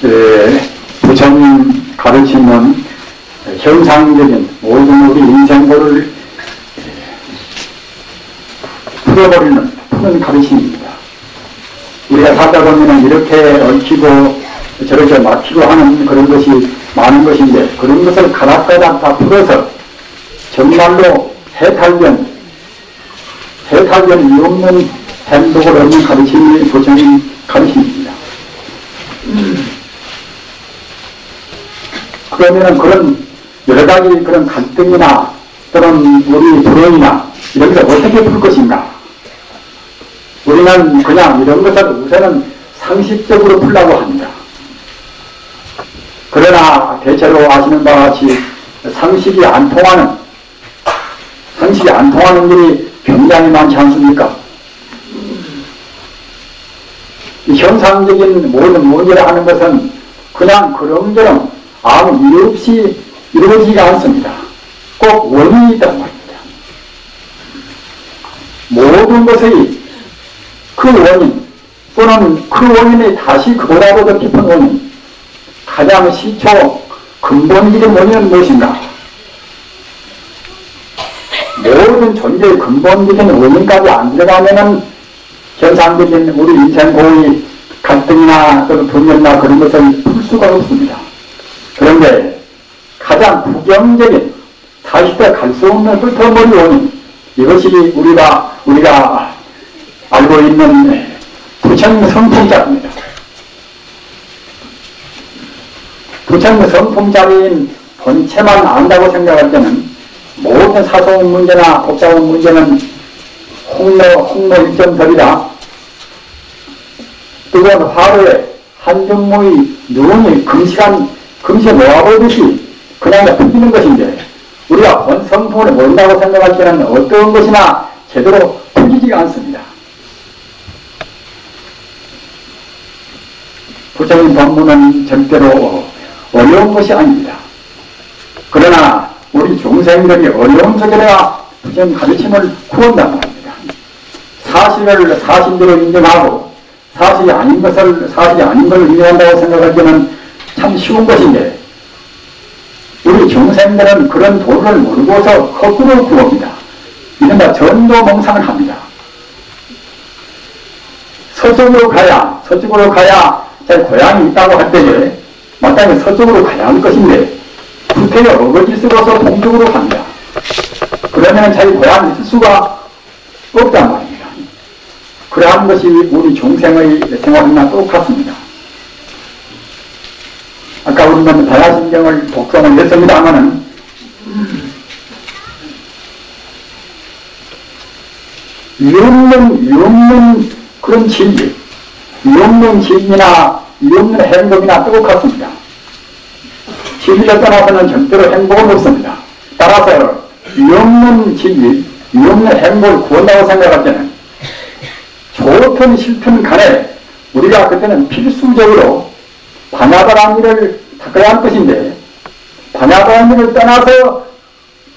부처님 가르치는 형상적인 모든 우리 인생고를 푸는 가르침입니다. 우리가 살다 보면 이렇게 얽히고 저렇게 막히고 하는 그런 것이 많은 것인데, 그런 것을 가닥가닥 다 풀어서 정말로 해탈견이 없는 행복을 얻는 가르침이 부처님 가르침입니다. 그러면은 그런 여러 가지 그런 갈등이나 또는 우리 불행이나 이런 것을 어떻게 풀 것인가? 우리는 그냥 이런 것을 우선은 상식적으로 풀려고 합니다. 그러나 대체로 아시는 바와 같이 상식이 안 통하는 일이 굉장히 많지 않습니까? 이 형상적인 모든 문제를 하는 것은 그냥 그런저런 아무 이유 없이 이루어지지 않습니다. 꼭 원인이 있단 말입니다. 모든 것의 그 원인 또는 그 원인이 다시 그보다도 더 깊은 원인, 가장 시초 근본적인 원인은 무엇인가? 모든 존재의 근본적인 원인까지 안 들어가면은 현상적인 우리 인생 고의 갈등이나 또는 분열이나 그런 것을 풀 수가 없습니다. 그런데 가장 부경적인 사실대 갈 수 없는 훑어머리 원인, 이것이 우리가 알고 있는 부처님 성품자입니다. 부처님 성품자인 본체만 안다고 생각할 때는 모든 사소한 문제나 복잡한 문제는 홍로 1.0이다. 뜨거운 화로에 한정모의 눈이 금시에 모아보듯이 그냥 다 풀리는 것인데, 우리가 본 성품을 모른다고 생각할 때는 어떤 것이나 제대로 풀리지가 않습니다. 부처님 법문은 절대로 어려운 것이 아닙니다. 그러나 우리 중생들이 어려운 속에다가 부처님 가르침을 구한단 말입니다. 사실을 사실대로 인정하고 사실이 아닌 걸 인정한다고 생각할 때는 참 쉬운 것인데, 우리 중생들은 그런 도를 모르고서 거꾸로 구합니다. 이른바 전도몽상을 합니다. 서쪽으로 가야 자기 고향이 있다고 할 때에 마땅히 서쪽으로 가야 할 것인데 불태에 어거지 쓰고서 동쪽으로 갑니다. 그러면 자기 고향이 있을 수가 없단 말입니다. 그러한 것이 우리 중생의 생활이나 똑같습니다. 아까 우리는 다야신경을 독성을 했습니다마는 위없는 그런 진리, 위없는 진리나 위없는 행복이나 똑같습니다. 진리를 떠나서는 절대로 행복은 없습니다. 따라서 위없는 진리, 위없는 행복을 구한다고 생각할 때는 좋든 싫든 간에 우리가 그때는 필수적으로 반야바라미를 닦아야 할 것인데, 반야바라미를 떠나서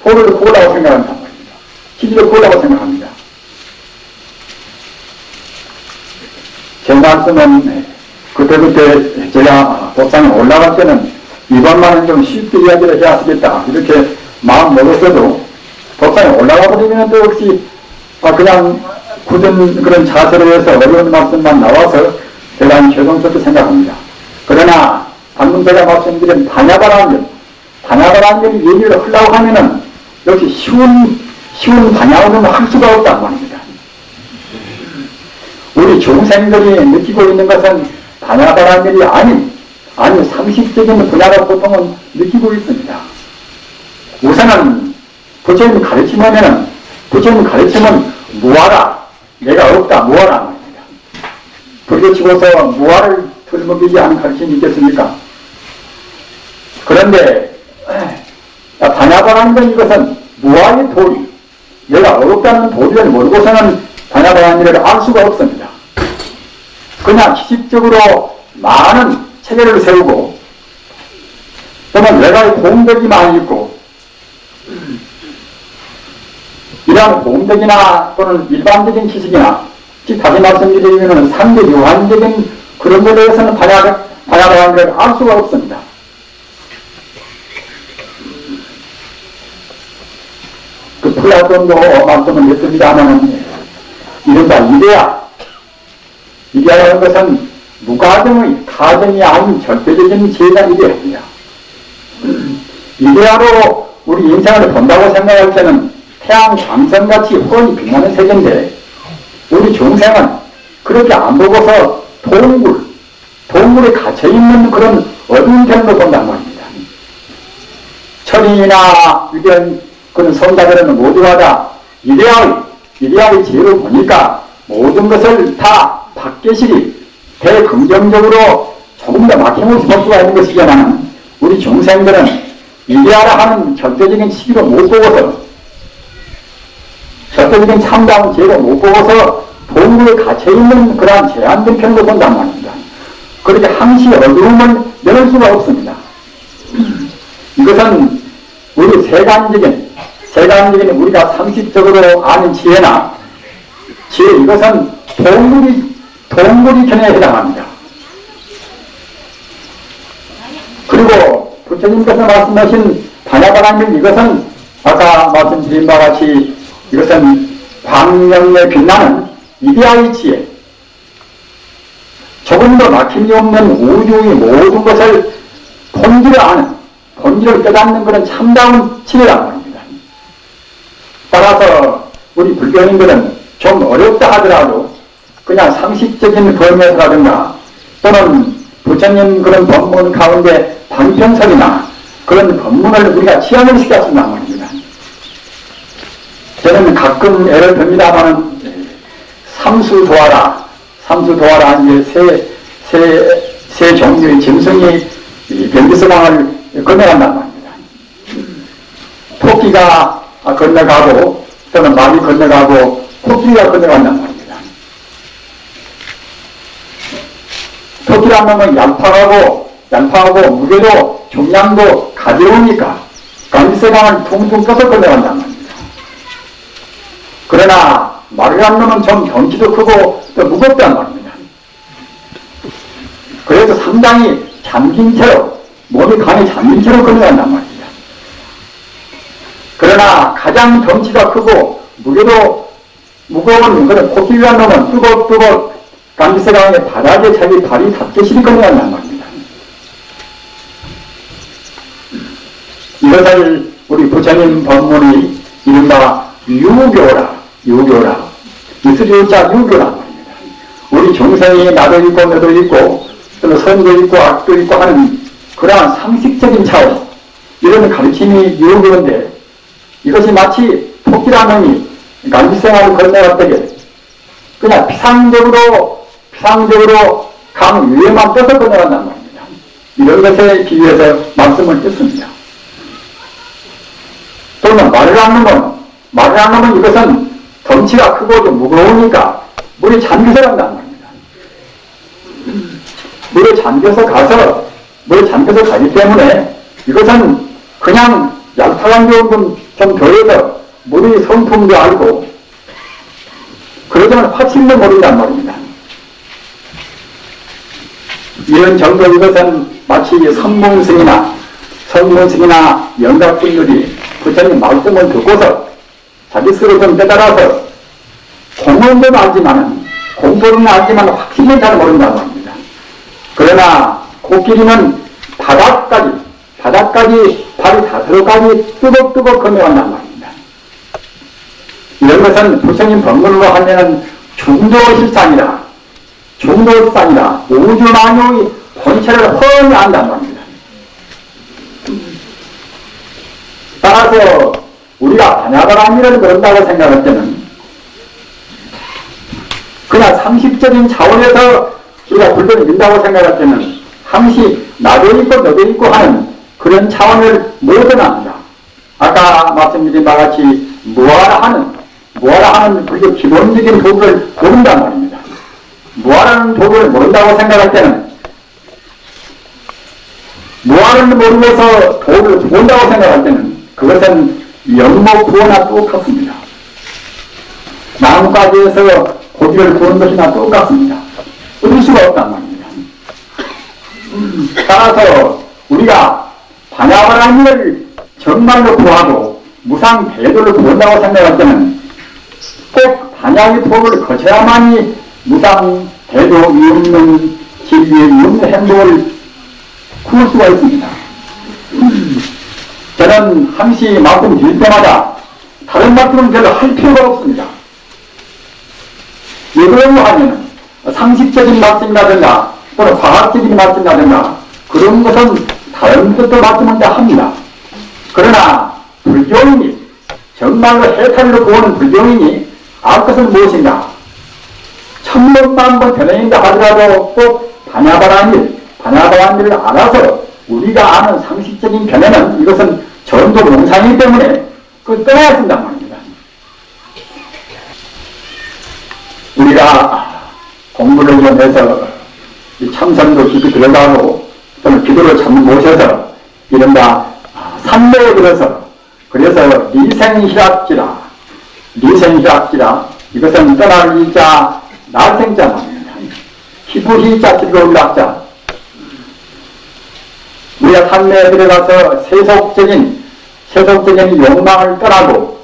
도를 구하려고 생각한단 말입니다. 진리를 구하려고 생각합니다. 제 말씀은 그때 제가 법상에 올라갈 때는 이번만은 좀 쉽게 이야기를 해야 하겠다 이렇게 마음 먹었어도, 법상에 올라가 버리면 또 역시 그냥 굳은 그런 자세로 해서 어려운 말씀만 나와서 대단히 죄송스럽게 생각합니다. 그러나 방금 제가 말씀드린 반야바라밀 얘기를 하려고 하면은 역시 쉬운 반야는 할 수가 없단 말입니다. 우리 중생들이 느끼고 있는 것은 반야바라밀이 아닌 상식적인 분야로 보통은 느끼고 있습니다. 우선은 부처님 가르치면은 부처님 가르치면 무아라, 내가 없다, 무아라 말입니다. 불교치고서 무아를 들먹이지 않은 가르침이 있겠습니까? 그런데 반야바라밀은 이것은 무아의 도리, 내가 없다는 도리를 모르고서는 반야바라밀을 알 수가 없습니다. 그냥 기식적으로 많은 체계를 세우고 또는 내가의 공덕이 많이 있고, 이러한 공덕이나 또는 일반적인 지식이나, 다시 말씀드리면 상대 유한적인 그런 것에 대해서는 반야라는 걸 알 수가 없습니다. 그 플라톤도 말씀을 했습니다만 이른바 이데아라는 것은 무가정의 가정이 아닌 절대적인 제가 이데아입니다. 이데아로 우리 인생을 본다고 생각할 때는 태양 광선같이 훤히 빛나는 세계인데 우리 중생은 그렇게 안 보고서 동굴에 갇혀있는 그런 어두운 편으로 본단 말입니다. 철인이나 이런 그런 성자들은 모두가 다 이데아의 지혜로 보니까 모든 것을 다 밖계시리 대긍정적으로 조금 더 막힘없이 볼 수가 있는 것이지만 우리 중생들은 이데아라 하는 절대적인 시기로 못 보고서 절대적인 참다운 지혜로 못 보고서 동굴에 갇혀있는 그러한 제한된 편으로 본단 말입니다. 그렇게 항시 어두움을 내릴 수가 없습니다. 이것은 우리 세간적인 우리가 상식적으로 아는 지혜나 이것은 동굴이 견해에 해당합니다. 그리고 부처님께서 말씀하신 반야바라는 이것은 아까 말씀드린 바와 같이 이것은 광명에 빛나는 이데아의 지혜, 조금도 막힘이 없는 우주의 모든 것을 본질을 깨닫는 그런 참다운 지혜란 말입니다. 따라서 우리 불교인들은 좀 어렵다 하더라도 그냥 상식적인 범위에서라든가 또는 부처님 그런 법문 가운데 방편설이나 그런 법문을 우리가 취향을 시켰습니다 말입니다. 저는 가끔 애를 듭니다만 삼수도하라 이제 세 종류의 짐승이 변비서방을 건너간단 말입니다. 토끼가 건너가고 또는 말이 건너가고 코끼리가 건너간단 말입니다. 토끼라는 건 양파하고 무게도 중량도 가벼우니까 변비서방을 퉁퉁 떠서 건너간단 말입니다. 그러나 말이라는 놈은 좀 덩치도 크고 또 무겁단 말입니다. 그래서 상당히 잠긴 채로 몸이 간이 잠긴 채로 건너간단 말입니다. 그러나 가장 덩치가 크고 무게도 무거운 그런 코끼리라는 놈은 뚜벅뚜벅 감기세강의 바닥에 자기 발이 닿듯이 건너간단 말입니다. 이것을 우리 부처님 법문이 이른바 유교라 이슬이자 유교란 말입니다. 우리 중생이 나도 있고 너도 있고 또는 선도 있고 악도 있고 하는 그러한 상식적인 차원 이런 가르침이 유교인데 이것이 마치 토끼라는 놈이 감기생활을 건너갔다게 그냥 피상적으로 강 위에만 떠서 건너간단 말입니다. 이런 것에 비유해서 말씀을 듣습니다. 또는 말을 안 하면 이것은 덩치가 크고 좀 무거우니까 물에 잠겨서 간단 말입니다. 물에 잠겨서 가기 때문에 이것은 그냥 얄팍한 좀 더해서 물이 성품도 알고 그러지만 확신도 모른단 말입니다. 이런 정도 이것은 마치 성문승이나 영각분들이 부처님 말씀을 듣고서 자기 스스로 좀 깨달아서 공론은 알지만 공포는 알지만 확신은 잘 모른단 말입니다. 그러나 코끼리는 바닥까지 발이 닿도록까지 뚜벅뚜벅 건너간단 말입니다. 이런 것은 부처님 법문으로 하면은 중도실상이라 우주만유의 본체를 훤히 안단 말입니다. 따라서 우리가 반야바라미를 그런다고 생각할 때는 그냥 상식적인 차원에서 우리가 불교를 믿는다고 생각할 때는 항시 나도 있고 너도 있고 하는 그런 차원을 못 떠납니다. 아까 말씀드린 바와 같이 무아라 하는 불교 기본적인 도를 모른단 말입니다. 무아라는 도를 모른다고 생각할 때는 무아를 모르면서 도를 본다고 생각할 때는 그것은 영목구호나 똑같습니다. 나뭇가지에서 고기를 구운 것이나 똑같습니다. 얻을 수가 없단 말입니다. 따라서 우리가 반야바라니를 정말로 구하고 무상 배도를 구한다고 생각할 때는 꼭 반야의 법을 거쳐야만이 무상 배도 이없는 진리의 이없는 행복을 구할 수가 있습니다. 저는 항시 말씀 드릴 때마다 다른 말씀은 별로 할 필요가 없습니다. 왜 그러냐 하면 상식적인 말씀이라든가 또는 과학적인 말씀이라든가 그런 것은 다른 것도 말씀은 다 합니다. 그러나 불교인이 정말로 해탈로 보는 불교인이 알 것은 무엇인가? 천번만 번 변해인다 하더라도 꼭 반야바라니를 알아서 우리가 아는 상식적인 변해는 이것은 전도 용상이기 때문에 그걸 떠나야 된단 말입니다. 우리가 공부를 좀 해서 참선도 깊이 들어가고 또는 기도를 참 모셔서 이른바 삼매에 들어서 그래서 리생희락지라 이것은 떠날 이자 날생자 말입니다. 희부희자 들어올락자 우리가 삼매에 들어가서 세속적인 욕망을 떠나고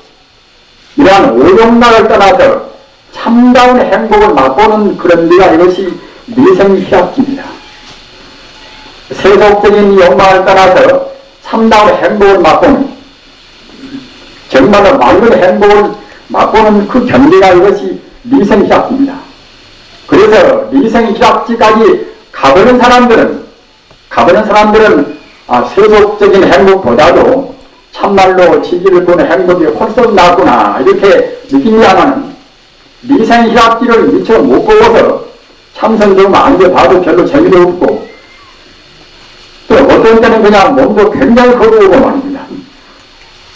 이러한 오욕락을 떠나서 참다운 행복을 맛보는 그런 데가 이것이 미생희락지입니다. 세속적인 욕망을 떠나서 참다운 행복을 맛보는 정말로 맑은 행복을 맛보는 그 경계가 이것이 미생희락지입니다. 그래서 미생희락지까지 가보는 사람들은 세속적인 행복보다도 참말로 지지를 보는 행복이 훨씬 낫구나 이렇게 느끼냐면 미생희락지를 미처 못 보고서 참선 좀 안돼 봐도 별로 재미도 없고 또 어떤 때는 그냥 몸도 굉장히 거두고 말입니다.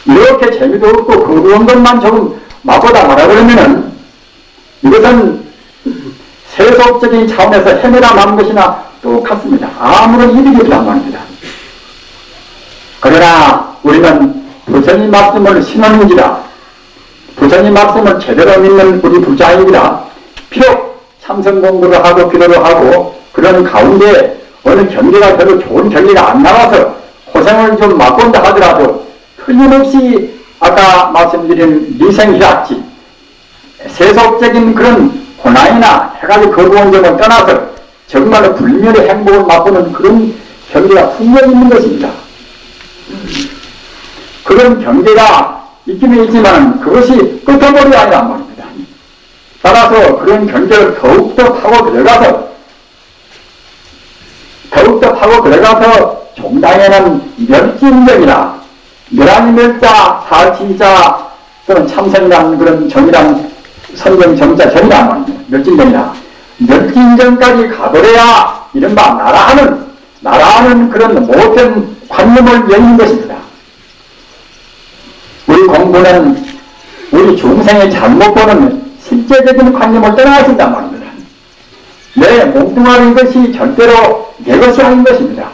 이렇게 재미도 없고 거두은 것만 조금 맛보다 말아버리면은 이것은 세속적인 차원에서 헤매다 만 것이나 똑같습니다. 아무런 이득이 없단 말입니다. 그러나 우리는 부처님 말씀을 신원인지라 부처님 말씀을 제대로 믿는 우리 부자인지라 비록 참선 공부를 하고 기도를 하고 그런 가운데 어느 경계가 별로 좋은 경계가 안 나와서 고생을 좀 맛본다 하더라도 틀림없이 아까 말씀드린 미생희락지 세속적인 그런 고난이나 해가지고 거부한 점을 떠나서 정말로 불멸의 행복을 맛보는 그런 경계가 분명히 있는 것입니다. 그런 경계가 있기는 있지만 그것이 끝머리가 아니란 말입니다. 따라서 그런 경계를 더욱더 파고 들어가서 종당에는 멸진정이나 멸하니 멸자, 사치자 또는 참선이라는 그런 정이란 선정 정자 정이란 말입니다. 멸진정이나 멸진정까지 가버려야 이른바 나라하는 그런 모든 관념을 여는 것입니다. 우리 공부는 우리 중생의 잘못 보는 실제적인 관념을 떠나야 된단 말입니다. 내 몸뚱아리 것이 절대로 내 것이 아닌 것입니다.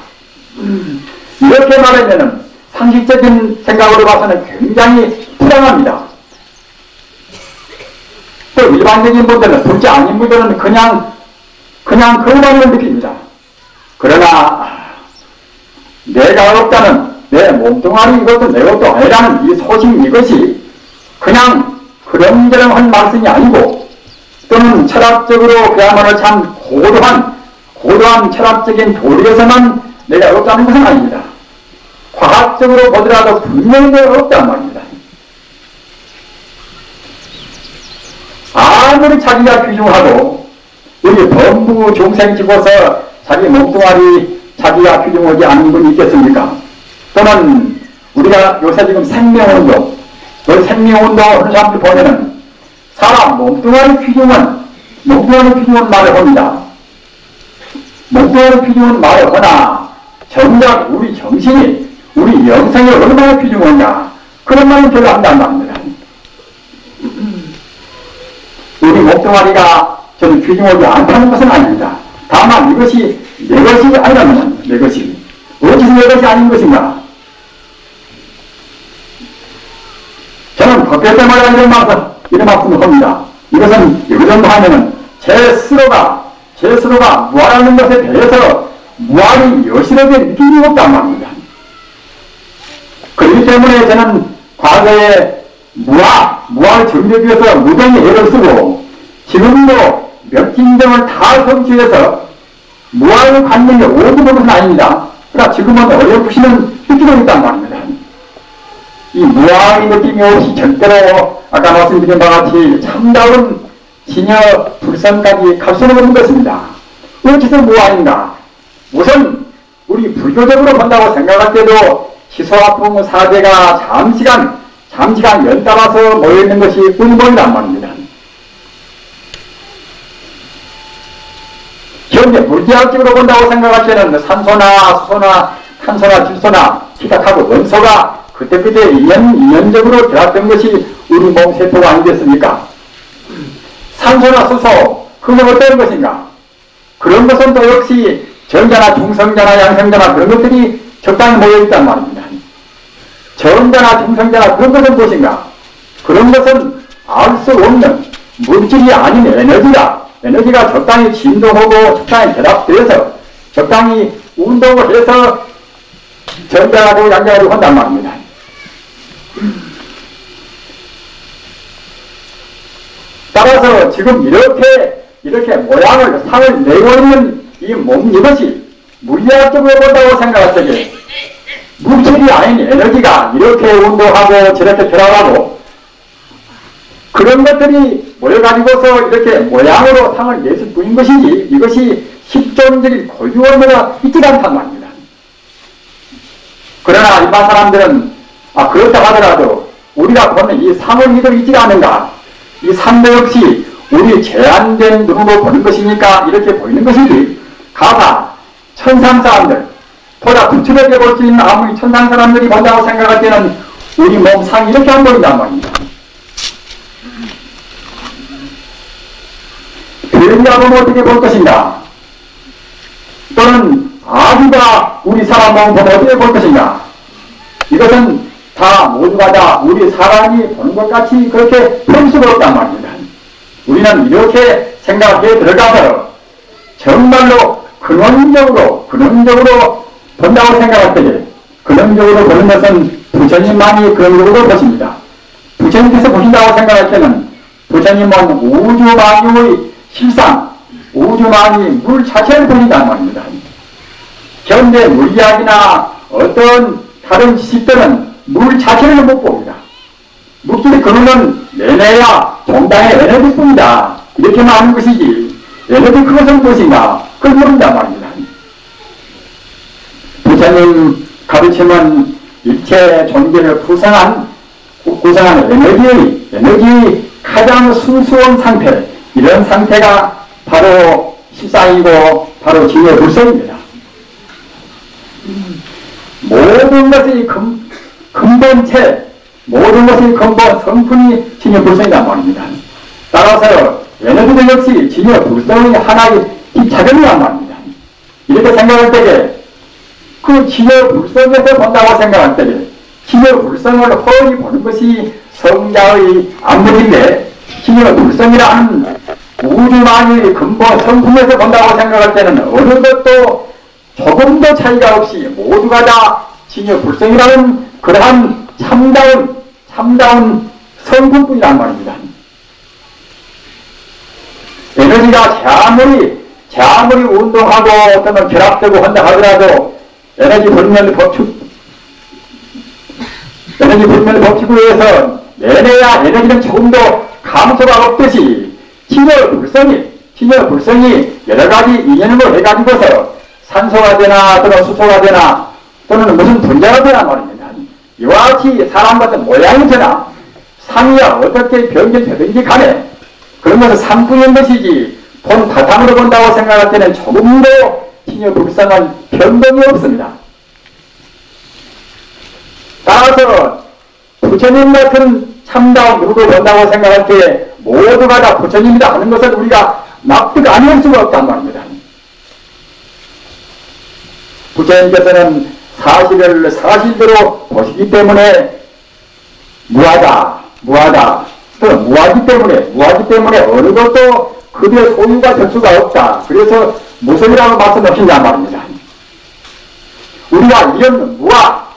이렇게 말하면 상식적인 생각으로 봐서는 굉장히 불안합니다. 또 일반적인 분들은 불자 아닌 분들은 그냥 그것만을 느낍니다. 그러나 내가 없다는 내 몸뚱아리 이것도 내 것도 아니라는 이 소식 이것이 그냥 그런저런한 말씀이 아니고 또는 철학적으로 그야말로 참 고도한 철학적인 도리에서만 내가 없다는 것은 아닙니다. 과학적으로 보더라도 분명히 내가 없단 말입니다. 아무리 자기가 규정하고 우리 범부 중생 집어서 자기 몸뚱아리 자기가 규정하지 않는 분이 있겠습니까? 또는 우리가 요새 지금 생명운동 하는 사람들 보면은 사람 몸뚱아리 규정은 말을 합니다. 몸뚱아리 규정은 말을 하나 정작 우리 정신이 우리 영성이 얼마나 규정하냐 그런 말은 별로 안 한답니다. 우리 몸뚱아리가 저는 규정하지 않다는 것은 아닙니다. 다만 이것이 내 것이 아니라면 내 것이 어디서 내 것이 아닌 것인가? 저는 법회 때마다 이런 말씀을 합니다. 이것은 이 정도 하면은 제 스스로가 무한하는 것에 대해서 무학이 여실하게 느낌이 없단 말입니다. 그렇기 때문에 저는 과거에 무학을 정리하기 위해서 무등의 애를 쓰고 지금도 몇 인정을 다 성취해서 무학을 갖는 게 옳은 것은 아닙니다. 그러나 지금은 어렴풋이는 느끼고 있단 말입니다. 이 무학의 느낌이 없이 절대로 아까 말씀드린 바와 같이 참다운 진여 불선까지 갈 수는 없는 것입니다. 어째서 무학인가? 우선 우리 불교적으로 본다고 생각할 때도 시소아풍 사제가 잠시간 연달아서 모여있는 것이 의문이란 말입니다. 현재 물리학적으로 본다고 생각할 때는 산소나 수소나 탄소나 질소나 기타하고 원소가 그때그때 인연적으로 들어왔던 것이 우리 몸 세포가 아니겠습니까? 산소나 수소, 그건 어떤 것인가? 그런 것은 또 역시 전자나 중성자나 양성자나 그런 것들이 적당히 모여있단 말입니다. 전자나 중성자나 그런 것은 무엇인가? 그런 것은 알 수 없는 물질이 아닌 에너지가 적당히 진동하고 적당히 결합되어서 적당히 운동을 해서 전자하고 양자하고 한단 말입니다. 따라서 지금 이렇게 모양을 상을 내고 있는 이 몸 이것이 물리학적으로 본다고 생각할 적에 물질이 아닌 에너지가 이렇게 운동하고 저렇게 결합하고 그런 것들이 모여가지고서 이렇게 모양으로 상을 냈을 뿐인 것이지 이것이 실존적인 고유원료가 있지 않단 말입니다. 그러나 일반 사람들은 그렇다 하더라도 우리가 보는 이 상을 믿어 있지 않은가? 이 상도 역시 우리 제한된 눈으로 보는 것이니까 이렇게 보이는 것이지 가사, 천상 사람들 보다 부추하게 볼 수 있는 아무리 천상 사람들이 본다고 생각할 때는 우리 몸 상이 이렇게 안 보인단 말입니다. 별이라고는 어떻게 볼 것인가? 또는 아기가 우리 사람 몸 보면 어떻게 볼 것인가? 이것은 다 모두가 다 우리 사람이 보는 것 같이 그렇게 볼 수가 없단 말입니다. 우리는 이렇게 생각해 들어가서 정말로 근원적으로 본다고 생각할 때에 근원적으로 보는 것은 부처님만이 근원적으로 보십니다. 부처님께서 보신다고 생각할 때는 부처님은 우주만유의 실상, 우주만이 물 자체를 보신단 말입니다. 현대 물리학이나 어떤 다른 지식들은 물 자체를 못 봅니다. 물질의 근원은 내내야 정당의 에너지뿐이다. 이렇게만 하는 것이지 에너지 그것은 무엇인가? 그걸 모른단 말입니다. 부처님 가르침은 일체 존재를 구성한 에너지의 가장 순수한 상태, 이런 상태가 바로 실상이고 바로 진여 불성입니다. 모든 것의 근본체, 모든 것의 근본 성품이 진여 불성이란 말입니다. 따라서 에너지도 역시 진여 불성의 하나의 작용이란 말입니다. 이렇게 생각할 때에 그 진여 불성에서 본다고 생각할 때에 진여 불성을 허이 보는 것이 성자의 안목인데 진여 불성이라는 우주만유의 근본 성품에서 본다고 생각할 때는 어느 것도 조금도 차이가 없이 모두가 다 진여 불성이라는 그러한 참다운 성품뿐이란 말입니다. 에너지가 제 아무리 운동하고 어떤 결합되고 한다 하더라도 에너지 불면 법칙으로 해서 내내야 에너지는 조금도 감소가 없듯이 진여 불성이 여러가지 인연으로 해가지고서 산소가 되나 또는 수소가 되나 또는 무슨 분자가 되나 말입니다. 이와 같이 사람 같은 모양이 되나 상이야 어떻게 변경되든지 간에 그런 것은 상품인 것이지 본 바탕으로 본다고 생각할 때는 조금도 진여 불성은 변동이 없습니다. 따라서 부처님 같은 참다운 누구도 본다고 생각할 때 모두가 다 부처님이다 하는 것은 우리가 납득 안 할 수가 없단 말입니다. 부처님께서는 사실을 사실대로 보시기 때문에 무하다 또는 무하기 때문에 어느 것도 그의 소유가 될 수가 없다. 그래서 무소유라고 말씀하신단 말입니다. 힘과 이 없는 무아,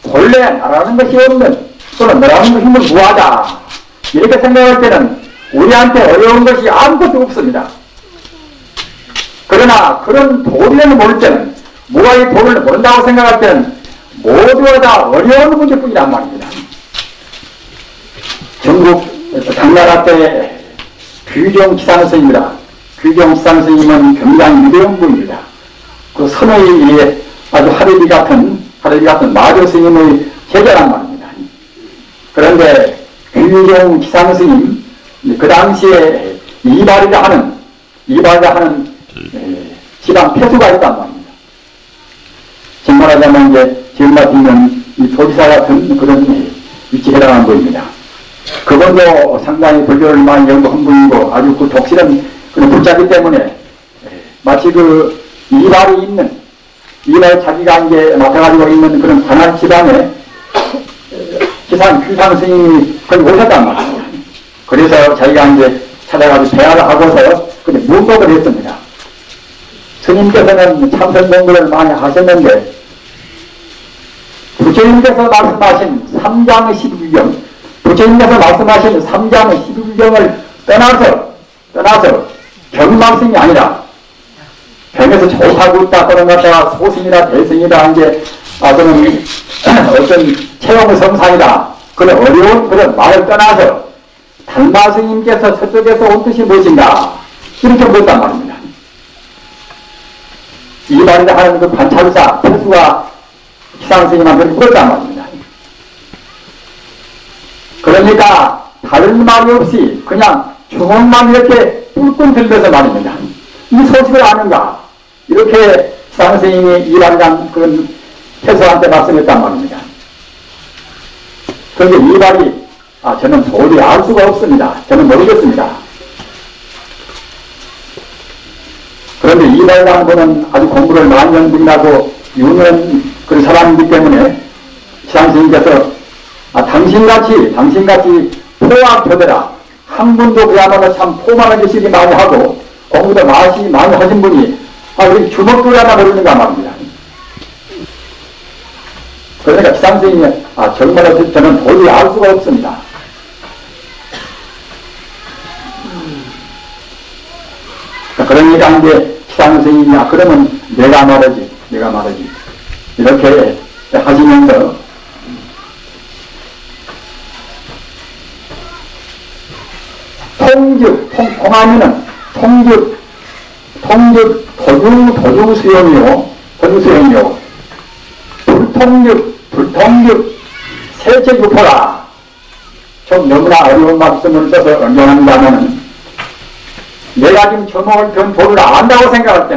본래 나라는 것이 없는 또는 너라는 것이 있는 무아다. 이렇게 생각할 때는 우리한테 어려운 것이 아무것도 없습니다. 그러나 그런 도리를 모를 때는, 무아의 도리를 모른다고 생각할 때는 모두가 다 어려운 문제뿐이란 말입니다. 전국 당나라 때 규종 기상스님이라, 규종 기상스님은 굉장히 위대한 분입니다. 그 선의 아주 하레비 같은 마조 스님의 제자란 말입니다. 그런데 규종 기상스님, 그 당시에 이발이라 하는 지방 폐수가 있단 말입니다. 지금 말하자면 이제 지금 같으면 이 도지사 같은 그런 위치에 해당하는 분입니다. 그분도 상당히 불교를 많이 연구한 분이고 아주 그 독실한 그런 불자기 때문에 마치 그 이발이 자기가 이제 맡아가지고 있는 그런 관할 지방에 규상 스님이 거기 오셨단 말이에요. 그래서 자기가 이제 찾아가서 대화를 하고서 근데 문법을 했습니다. 스님께서는 참선 공부를 많이 하셨는데 부처님께서 말씀하신 3장의 12경, 부처님께서 말씀하신 3장의 12경을 떠나서 경 말씀이 아니라 경에서 좋다고 있다 또는 갖다가 소승이다 대승이다 이제 또는 어떤 체험의 성상이다 그런 어려운 그런 말을 떠나서 달마 스님께서 서쪽에서 온 뜻이 무엇인가 이렇게 물었단 말입니다. 이발이라 하는 그 관찰사 폐수가 기상 스님한테 물었단 말입니다. 그러니까 다른 말이 없이 그냥 주먹만 이렇게 뿔뿔 들면서 말입니다. 이 소식을 아는가? 이렇게 기상 스님이 이발이란 그런 폐수한테 말씀했단 말입니다. 그런데 이발이 저는 도저히 알 수가 없습니다. 저는 모르겠습니다. 그런데 이발이라는 분은 아주 공부를 많이 한 분이라고 유명한 그런 사람이기 때문에 기상 스님께서 당신같이 포학교대라 한 분도 그야말로 참 포만한 짓이 많이 하고 공부도 많이 하신 분이 우리 주먹돌이 하나 모르는가 말입니다. 그러니까 기상 스님이 정말로 저는 도저히 알 수가 없습니다. 그러니까 이제 기상 스님이 그러면 내가 말하지 이렇게 하시면서 통하면은 도중 수용이요 불통육 세체유포라. 좀 너무나 어려운 말씀을 써서 언경합니다마는 내가 지금 저목을 든 도를 안다고 생각할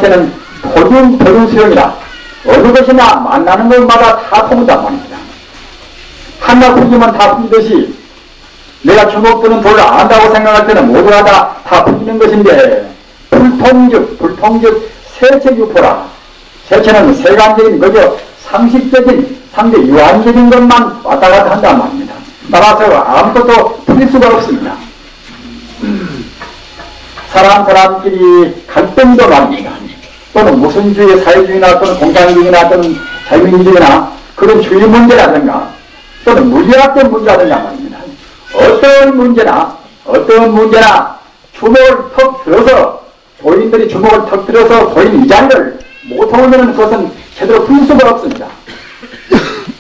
때는 도중 수용이라 어느 것이나 만나는 것마다 다 통한단 말입니다. 하나 풀리면 다 풀리듯이 내가 주먹 드는 도를 안다고 생각할 때는 모두가 다 풀리는 것인데 불통즉 세체유포라. 세체는 세간적인 그저 상식적인 상대 유한적인 것만 왔다 갔다 한단 말입니다. 따라서 아무것도 풀릴 수가 없습니다. 사람끼리 갈등도 말입니다. 또는 무슨 주의 사회주의나 또는 공산주의나 또는 자유민주주의나 그런 주의 문제라든가 또는 물리학적 문제라든가 말입니다. 어떤 문제나 주먹을 턱 들어서 도인들이 주먹을 턱 들어서 도인 이 자리를 못 오면 그것은 제대로 풀 수가 없습니다.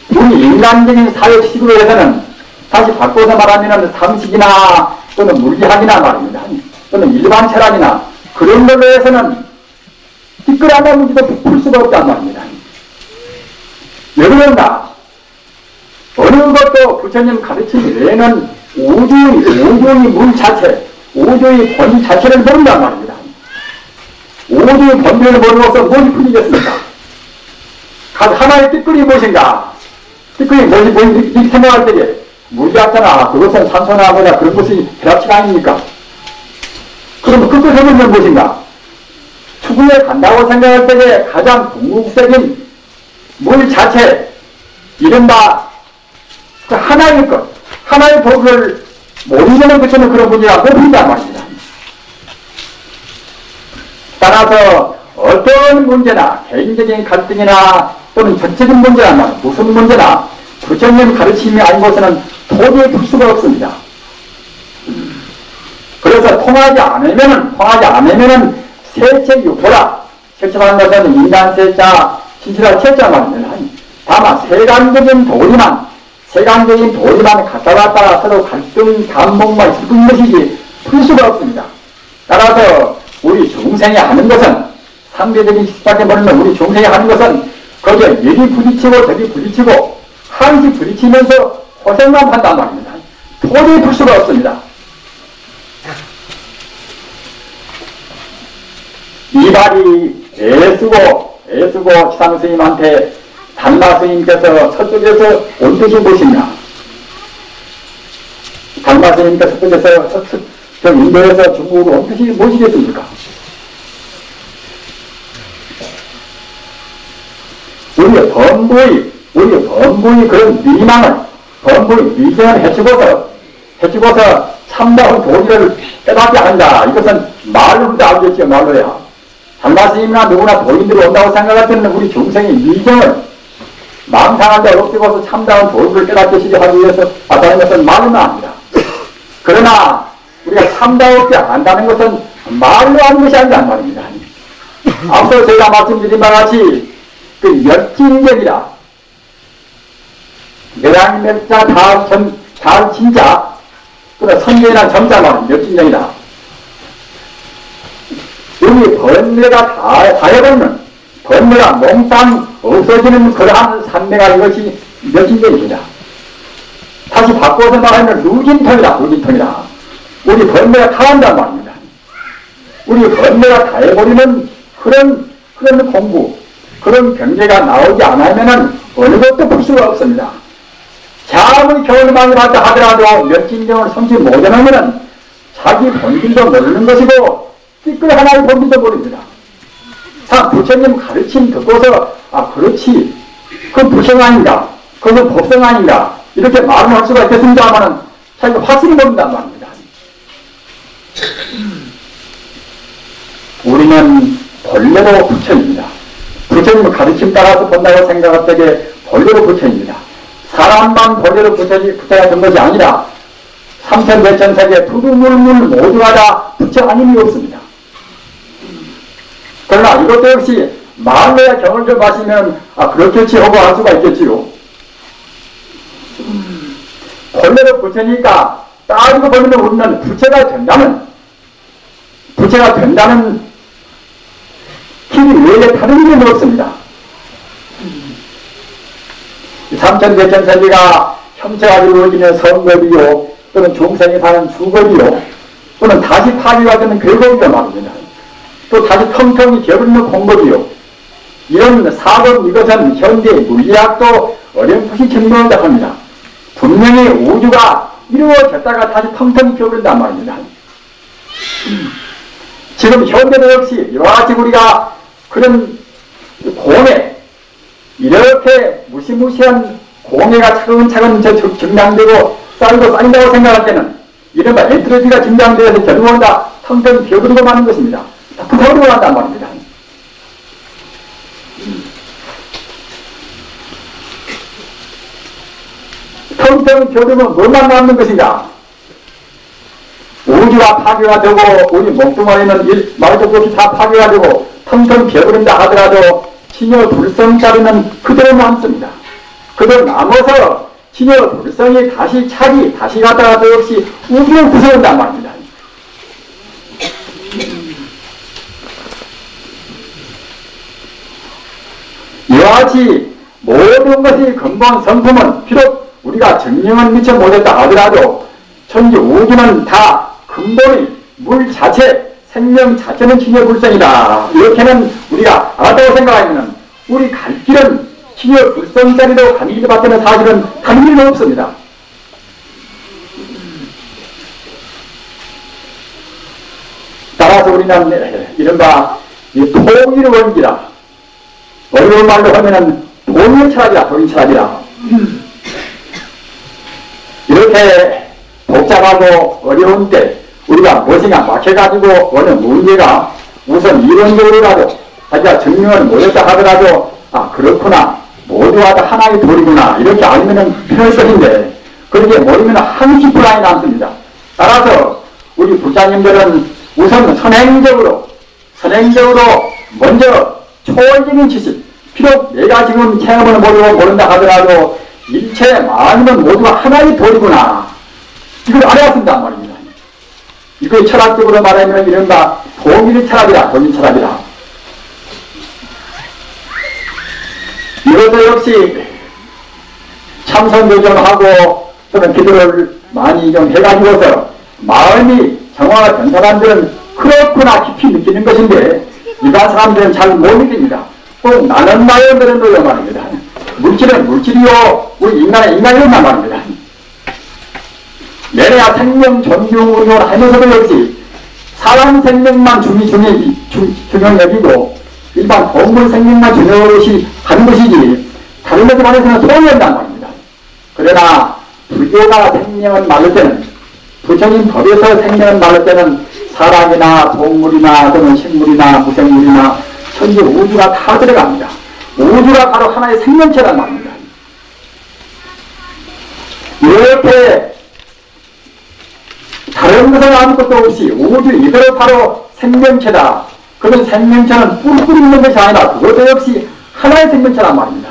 우리 인간적인 사회 식으로 해서는 다시 바꿔서 말하면 상식이나 또는 물리학이나 말입니다. 또는 일반 철학이나 그런 걸로 해서는 티끌하나 문제도 풀 수가 없단 말입니다. 여러분다 어느 것도 부처님 가르치기 외에는 우주의 문 자체, 우주의 본 자체를 모른단 말입니다. 우주의 본질을 모르고서 무엇이 풀리겠습니까? 하나의 띠끌이 무엇인가? 띠끌이 무엇이 이렇게 생각할 때에 물리학자나 그것은 산소나 뭐냐 그런 것이 혈압치가 아닙니까? 그러면 끝을 해보면 무엇인가? 추구에 간다고 생각할 때에 가장 궁극적인 물 자체, 이른바 그 하나의 것, 하나의 도구를 모르는 것처럼 그런 문제가 못 풀린단 말입니다. 따라서 어떤 문제나 개인적인 갈등이나 또는 전체적인 문제나 무슨 문제나 부처님 가르침이 아니고서는 도저히 풀 수가 없습니다. 그래서 통하지 않으면은 세체유포라. 세체라는 것은 인간 세자, 신체라 체자 말입니다. 다만 세간적인 도리만 갖다 놨다가 서로 갈등, 감목만 있는 것이지 풀 수가 없습니다. 따라서 우리 중생이 하는 것은 상대적인 식밖에 모르는 우리 중생이 하는 것은 거기에 여기 부딪히고 저기 부딪히고 한씩 부딪히면서 고생만 한단 말입니다. 도저히 풀 수가 없습니다. 이발이 애쓰고 지상스님한테 달마스님께서 서쪽에서 온 뜻이 무엇이냐? 달마스님께서 서쪽에서 인도에서 중국으로 온 뜻이 무엇이겠습니까? 우리 범부의 그런 미정을 해치고서 참다운 도리를 깨닫지 않는다. 이것은 말로도 알겠지요, 말로야. 달마스님이나 누구나 도인들이 온다고 생각할 때는 우리 중생의 미정을 망상한 데 없애고서 참다운 도리를 깨닫게 시작하기 위해서 왔다는 것은 말로는 압니다. 그러나 우리가 참다웠지 않는다는 것은 말로 하는 것이 아니란 말입니다. 앞서 제가 말씀드린 바와 같이 그 멸진적이라 멸한 멸자 다 진짜 또는 선명이란 점자만 멸진적이다. 우리 번뇌가 다 해버리는 번뇌가 몽땅 없어지는 그러한 산매가 이것이 멸진적입니다. 다시 바꿔서 말하면 루진통이다. 우리 번뇌가 다 한단 말입니다. 우리 번뇌가 다 해버리는 그런 공부, 그런 경계가 나오지 않으면은 어느 것도 풀 수가 없습니다. 잠을 겨울 많이 받다 하더라도 멸진정을 성취 못하면은 자기 본질도 모르는 것이고 띠끌 하나의 본질도 모릅니다. 자, 부처님 가르침 듣고서 그렇지, 그건 부처 아닌가, 그건 법성 아닌가 이렇게 말을 할 수가 있겠습니다만은 자기가 확실히 모른단 말입니다. 우리는 본래로 부처입니다. 부처님의 가르침 따라서 본다고 생각할 때에 본래로 부처입니다. 사람만 본래로 부처가 된 것이 아니라 삼천대천세계 두두물물 모두가 다 부처 아님이 없습니다. 그러나 이것도 역시 말로야 경을 좀 마시면 그렇겠지 하고 할 수가 있겠지요. 본래로 부처니까 따지고 보면 우리는 부처가 된다는 길이 외에 다른 길이 없습니다. 삼천대천세계가 형체가 이루어지는 성겁이요 또는 중생이 사는 주겁이요 또는 다시 파괴가 되는 괴겁이요 말입니다. 또 다시 텅텅이 개버리는 공겁이요. 이런 사법 이것은 현대 물리학도 어렴풋이 증명한다 합니다. 분명히 우주가 이루어졌다가 다시 텅텅이 비어버린단 말입니다. 지금 현대도 역시 이와 같이 우리가 그런 공해, 이렇게 무시무시한 공해가 차근차근 증량되고 쌓인다고 생각할 때는 이른바 엔트로피가 증량되어서 결국은 다 텅텅이 비어버리고 마는 것입니다. 다 부서버리고 간단 말입니다. 텅텅 비어버리면 뭐만 남는 것인가? 우주가 파괴가 되고 우리 목동아리는 말도 없이 다 파괴가 되고 텅텅 비어버린다 하더라도 진여 불성자리는 그대로 남습니다. 그대로 남아서 진여 불성이 다시 갔다가도 역시 우주를 부서운단 말입니다. 이와 같이 모든 것이 근본 성품은 비록 우리가 증명은 미처 못했다 하더라도 천지 우주는 다 근본이 물 자체, 생명 자체는 진여불성이다. 이렇게는 우리가 알았다고 생각하면 우리 갈 길은 진여불성자리로 가는 길밖에는 사실은 다른 길은 없습니다. 따라서 우리는 이른바 통일원기라, 어려운 말로 하면은 도인철학이라 이렇게 복잡하고 어려운 때 우리가 무엇인가 막혀가지고 어느 문제가 우선 이론적으로라도 자기가 증명을 못했다 하더라도 아 그렇구나 모두가 다 하나의 돌이구나 이렇게 알면은 편할 것인데 그렇게 모르면 한시 불안이 남습니다. 따라서 우리 부자님들은 우선 선행적으로 먼저 초월적인 지식, 비록 내가 지금 체험을 모른다 하더라도 일체 마음은 모두가 하나의 돌이구나 이걸 알아야 쓴단 말입니다. 이걸 철학적으로 말하면 이른바 도밀 철학이다. 이것도 역시 참선도 좀 하고 또는 기도를 많이 좀 해가지고서 마음이 정화가 된 사람들은 그렇구나 깊이 느끼는 것인데 일반 사람들은 잘 못 느낍니다. 꼭 나는 나의 그런 말입니다. 물질은 물질이요 우리 인간은 인간이란 말입니다. 내가 생명 존중 운용을 하면서도 역시 사람 생명만 중요히 여기고 일반 동물 생명만 중요시 하는 것이지 다른 것에 관해서는 소용이 없단 말입니다. 그러나 불교가 생명을 말할 때는 부처님 법에서 생명을 말할 때는 사람이나 동물이나 또는 식물이나 무생물이나 천지 우주가 다 들어갑니다. 우주가 바로 하나의 생명체란 말입니다. 이렇게 다른 것은 아무것도 없이 우주 이대로 바로 생명체다. 그런 생명체는 뿔뿔이 있는 것이 아니라 그것도 역시 하나의 생명체란 말입니다.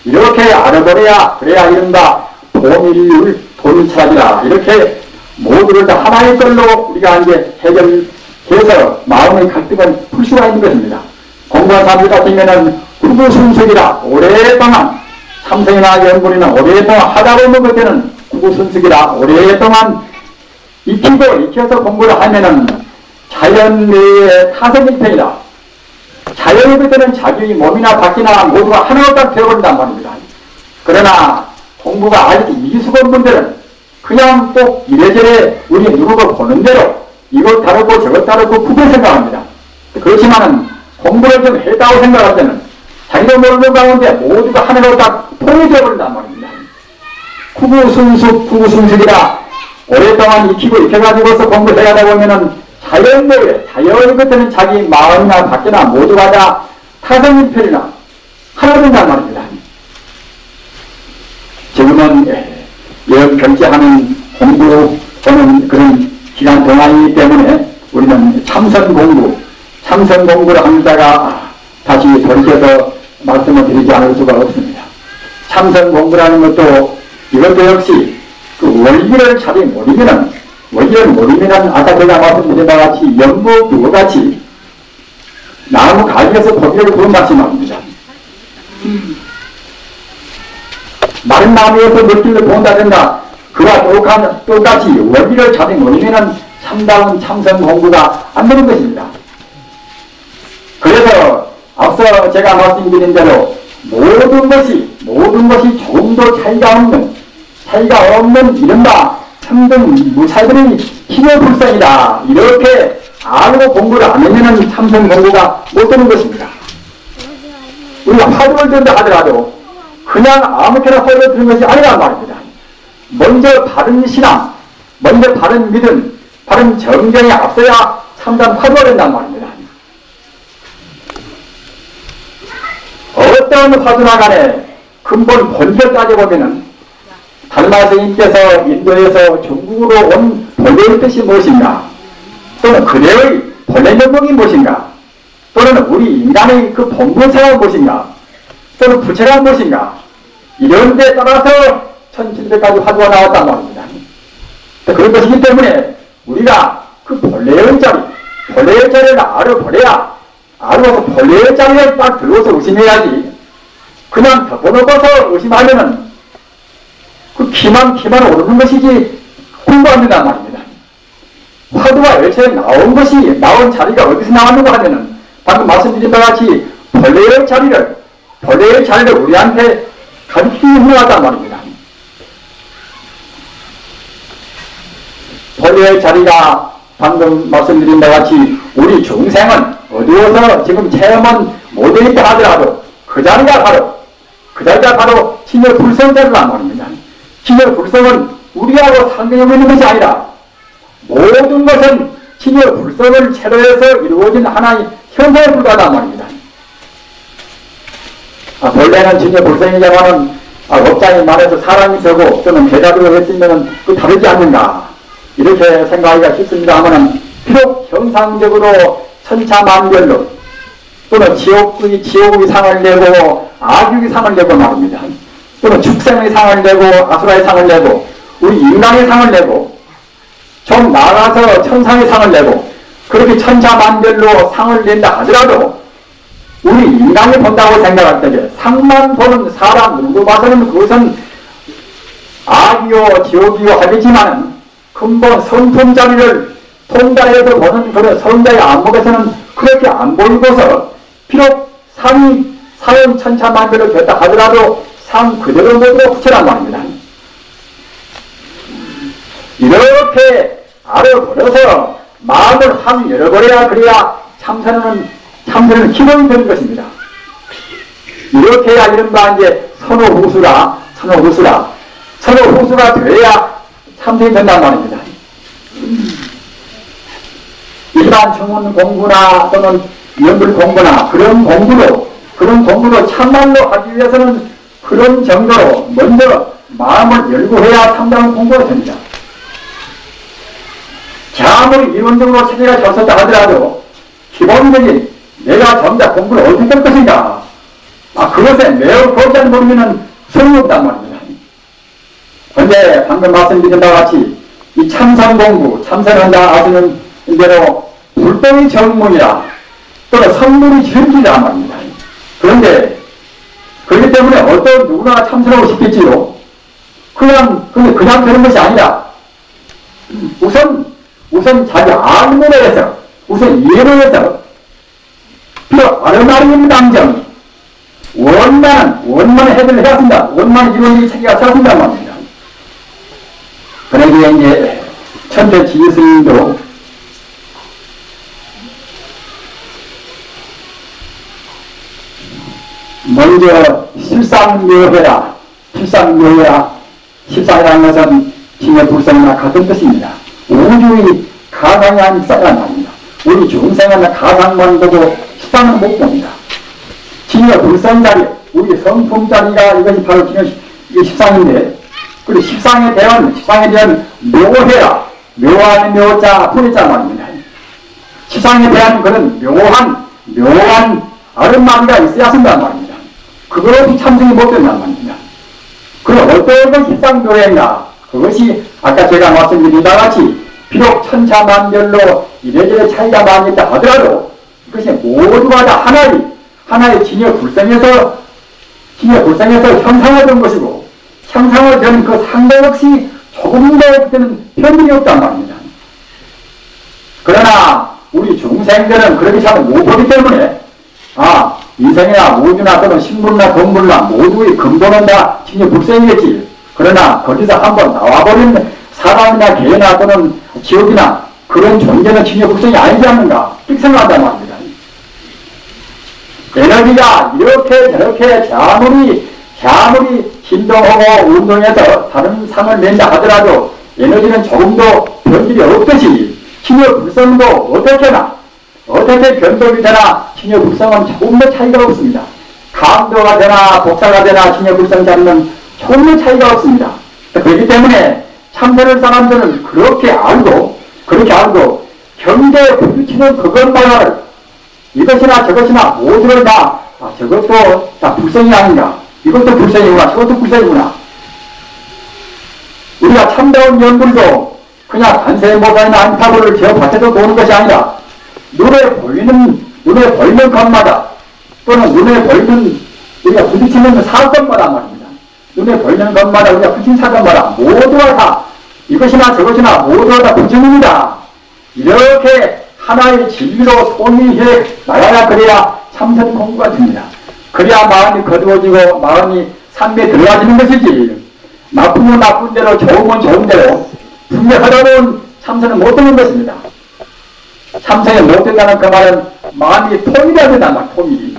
이렇게 알아버려야 그래야 이른바 도밀철학이라 이렇게 모두를 다 하나의 걸로 우리가 이제 해결해서 마음의 갈등을 풀 수가 있는 것입니다. 공부한 사람들 같으면은 구구순숙이라 오랫동안 삼성이나 연분이나 오랫동안 하다 보는 것들은 구구순숙이라 오랫동안 익혀서 공부를 하면은 자연 내의 타성일편이다. 자연의 그때는 자기 몸이나 밖이나 모두가 하나로 딱 되어버린단 말입니다. 그러나 공부가 아직 미숙한 분들은 그냥 꼭 이래저래 우리 누구가 보는 대로 이것 다르고 저것 다르고 구분 생각합니다. 그렇지만은 공부를 좀 했다고 생각할 때는 자기도 모르는 가운데 모두가 하나로 딱 통일되어버린단 말입니다. 구구순숙이라 오랫동안 익혀가지고서 공부를 해야 되다 보면은 자연 내에, 자연의 것들은 자기 마음이나 밖이나 모두가 다 타성일편이나 하나 된단 말입니다. 지금은 결제하는 공부하는 그런 기간 동안이기 때문에 우리는 참선 공부를 합니다가 다시 돌이켜서 말씀을 드리지 않을 수가 없습니다. 참선 공부라는 것도 이것도 역시 그 원리를 잘 모르면은 아까 제가 말씀드린 바와 같이 연못 그거같이 나무 가지에서 거기를 구름같이 말입니다. 마른 나무에서 물길을 본다든가 그와 똑같이 원리를 잘 모르면은 참다운 참선 공부가 안 되는 것입니다. 그래서 앞서 제가 말씀드린 대로 모든 것이 조금도 차이가 없는 이른바 평등 무차별의 희노불성이다. 이렇게 알고 공부를 안 하면은 참선 공부가 못 되는 것입니다. 우리가 화두를 든다 하더라도 그냥 아무렇게나 화두를 드는 것이 아니란 말입니다. 먼저 바른 신앙, 먼저 바른 믿음, 바른 정정에 앞서야 참담 화두가 된단 말입니다. 어떤 화두나 간에 근본 본질을 따져보면은 달마 스님께서 인도에서 중국으로 온 본래의 뜻이 무엇인가? 또는 그대의 본래 면목이 무엇인가? 또는 우리 인간의 그 본분체가 무엇인가? 또는 부체가 무엇인가? 이런 데 따라서 1700가지 화두가 나왔단 말입니다. 그런 것이기 때문에 우리가 그 본래의 자리를 알아버려야 알아서 본래의 자리를 딱 들어서 의심해야지 그냥 덮어놓고서 의심하면은 그 키만 오르는 것이지 공부 안 된단 말입니다. 화두가 애초에 나온 자리가 어디서 나왔는가 하면은 방금 말씀드린 바와 같이 본래의 자리를 우리한테 가르치기 훌륭하단 말입니다. 본래의 자리가 방금 말씀드린 바와 같이 우리 중생은 어디에서 지금 체험은 못되겠다 하더라도 그 자리가 바로 진여 불성자란 말입니다. 진여 불성은 우리하고 상관이 있는 것이 아니라 모든 것은 진여 불성을 채로해서 이루어진 하나의 현상에 불과하단 말입니다. 본래는 진짜 불성이자마는 업장이 말해서 사람이 서고 또는 계좌로 했으면 그 다르지 않는가 이렇게 생각하기가 쉽습니다만은 비록 형상적으로 천차만별로 또는 지옥의 상을 내고 악육의 상을 내고 말입니다. 또는 축생의 상을 내고 아수라의 상을 내고 우리 인간의 상을 내고 좀 나아가서 천상의 상을 내고 그렇게 천차만별로 상을 낸다 하더라도 우리 인간이 본다고 생각할 때 상만 보는 사람 누구 봐서는 그것은 악이요 지옥이요 하겠지만은 근본 성품자리를 통달해서 보는 그런 성자의 안목에서는 그렇게 안 보이고서 비록 상이 사연 천차만별로 됐다 하더라도 상 그대로 모두가 부처란 말입니다. 이렇게 알아버려서 마음을 확 열어버려야 그래야 참선은 기본이 되는 것입니다. 이렇게 해야 이른바 이제 선호후수가 돼야 참선이 된단 말입니다. 일반 청문 공부나 또는 연불 공부나 그런 공부로 참말로 하기 위해서는 그런 정도로 먼저 마음을 열고 해야 참다운 공부가 됩니다. 아무리 이론적으로 체계가 잘 썼다 하더라도 기본적인 내가 정작 공부를 어떻게 할 것인가 그것에 매우 골자를 모르면 소용이 없단 말입니다. 그런데 방금 말씀드린 바와 같이 이 참선 공부, 참선한다 하시는 대로 불법이 정문이라 또는 성문이 지름길이란 말입니다. 그런데 그렇기 때문에 어떤 누구나 참선하고 싶겠지요. 그냥 되는 것이 아니라 우선 자기 악문에 해서 우선 이해를 해서 비록 아르마리임 당정 원만한 해결을 해야 한다. 원만한 이론이 체계가 세워야 한단 말입니다. 그러기에 이제 천태 지스님도 먼저 실상묘해라. 실상이라는 것은 진여 불성이나 같은 뜻입니다. 우주의 가상이 아닌 실상이란 말입니다. 우리 중생은 가상만 보고 실상은 못 봅니다. 진여 불성자리, 우리 성품자리가 이것이 바로 진여 실상인데, 그리고 실상에 대한 묘해라. 묘한 묘자, 풀자 말입니다. 실상에 대한 그런 묘한 아름마리가 있어야 한단 말입니다. 그것 없이 참선이 못 된단 말입니다. 그럼 어떤 것이 실상묘해인가? 그것이 아까 제가 말씀드린 바와 같이 비록 천차만별로 이래저래 차이가 많이 있다 하더라도 그것이 모두가 다 하나의 진여 불성에서 형상화된 것이고 형상화된 그 상대 역시 조금도 그때는 편견이 없단 말입니다. 그러나 우리 중생들은 그렇게 잘 못 보기 때문에 인생이나 우주나 또는 식물이나 동물이나 모두의 근본은 다 진여 불성이겠지. 그러나 거기서 한번 나와버린 사람이나 개나 또는 지옥이나 그런 존재는 진여 불성이 아니지 않는가 이렇게 생각한단 말입니다. 에너지가 이렇게 저렇게 아무리 힘동하고 운동해서 다른 상을 낸다 하더라도 에너지는 조금도 변질이 없듯이 진여 불성도 어떻게 변동이 되나 진여 불성은 조금도 차이가 없습니다. 강도가 되나 복사가 되나 진여 불성 잡는 조금도 차이가 없습니다. 그렇기 때문에 참선을 사람들은 그렇게 알고 경계에 부딪히는 그것만을 이것이나 저것이나 모두를 다 저것도 다 불성이 아닌가, 이것도 불성이구나, 저것도 불성이구나. 우리가 참다운 연불도 그냥 관세음보살이나 안타불을 저 밭에서 보는 것이 아니라 눈에 보이는 것마다 또는 눈에 보이는 우리가 부딪히는 사건마다 말입니다. 눈에 보이는 것마다 우리가 부딪힌 사건마다 모두가 다 이것이나 저것이나 모두가 다 부정입니다. 이렇게 하나의 진리로 소미해 나가야 그래야 참선 공부가 됩니다. 그래야 마음이 거두어지고 마음이 삶에 들어가지는 것이지 나쁘면 나쁜 대로 좋으면 좋은 대로 분명하다 보면 참선은 못 되는 것입니다. 참선이 못 된다는 그 말은 마음이 통일해야 된단 말이에요. 통일이.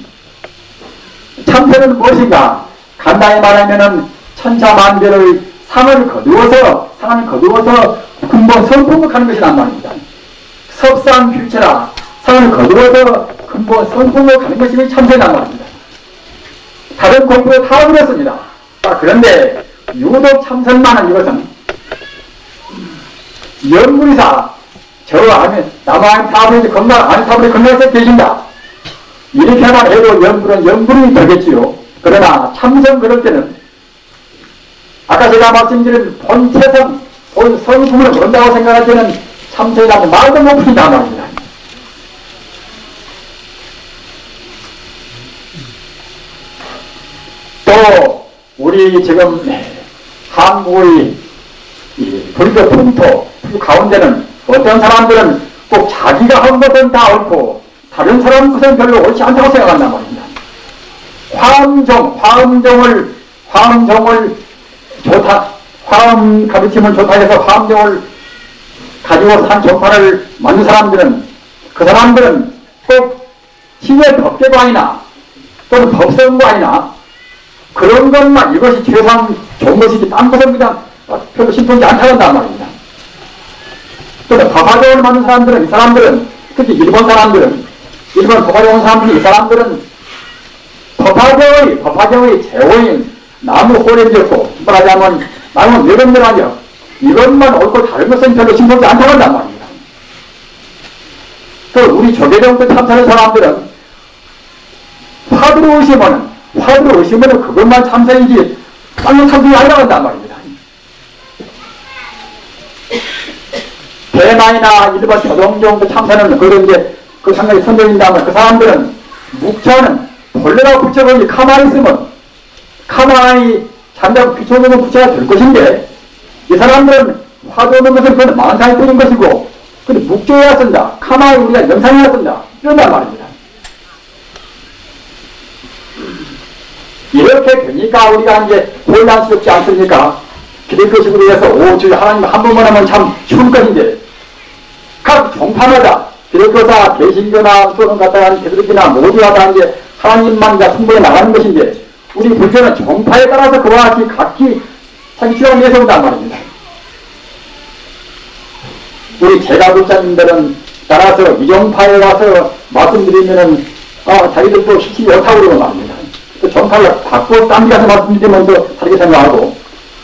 참선은 무엇인가? 간단히 말하면은 천차만별의 상을 거두어서 근본 성품을 것이란 말입니다. 섭상필체라 상을 거두어서 근본 성품을 가는 것이 참선이란 말입니다. 다른 공부에 다 그렇습니다. 그런데 유독 참선만은 이것은 연불이사 저 안에 나무 안에 타버리지 건강 안에 타버리 건강에서 계신다. 이렇게만 해도 연불은 연불이 되겠지요. 그러나 참선 그럴 때는 아까 제가 말씀드린 본체성 본 성품을 모른다고 생각할 때는 참선이라고 말도 못 풀린단 말입니다. 또 우리 지금 한국의 불교 풍토 가운데는 어떤 사람들은 꼭 자기가 한 것은 다 옳고 다른 사람 것은 별로 옳지 않다고 생각한단 말입니다. 화엄종을 좋다, 화엄 가르침을 좋다 해서 화엄종을 가지고 산 종파를 만든 사람들은 그 사람들은 꼭 신의 법계관이나 또는 법성관이나 그런 것만 이것이 최상 좋은 것이지 딴 것은 그냥 별로 신통지 않다고 한단 말입니다. 그래서 법화종을 만든 사람들은 이 사람들은 특히 일본 법화종 온 사람들이 이 사람들은 법화종의 제호인 나무 호련지였고 말하자면 나무 뇌건멸하며 이것만 옳고 다른 것은 별로 신통지 않다고 한단 말입니다. 또 우리 조계종 때 참선한 사람들은 화두로 의심은 그것만 참선이지 딴 참선이 아니라고 한단 말입니다. 대만이나 일본 조동종도 참선은 그런 이제 그 상당히 선정인다면 그 사람들은 묵처는 본래라고 붙여보니 가만히 있으면 가만히 잠자고 붙여보면 부처가 될 것인데 이 사람들은 화두는 것은 그건 만상이 되는 것이고 근데 묵조해야 쓴다. 가만히 우리가 명상해야 쓴다. 이런단 말입니다. 이렇게 되니까 우리가 이제 혼란스럽지 않습니까? 그럴 것으로 해서 저 하나님 한 번만 하면 참 쉬운 것인데 각 종파마다 기독교사, 개신교나 또는 갖다가 개들이나 모두가 다 이제 하나님만 승부해 나가는 것인데 우리 불교는 종파에 따라서 그와 같이 각기 자기 주장을 내세운단 말입니다. 우리 제가불자님들은 따라서 이종파에 가서 말씀드리면은 자기들도 시키지 못하고 그러고 말입니다. 그 종파를 바꿔 딴 데 가서 말씀드리면 더 다르게 생각하고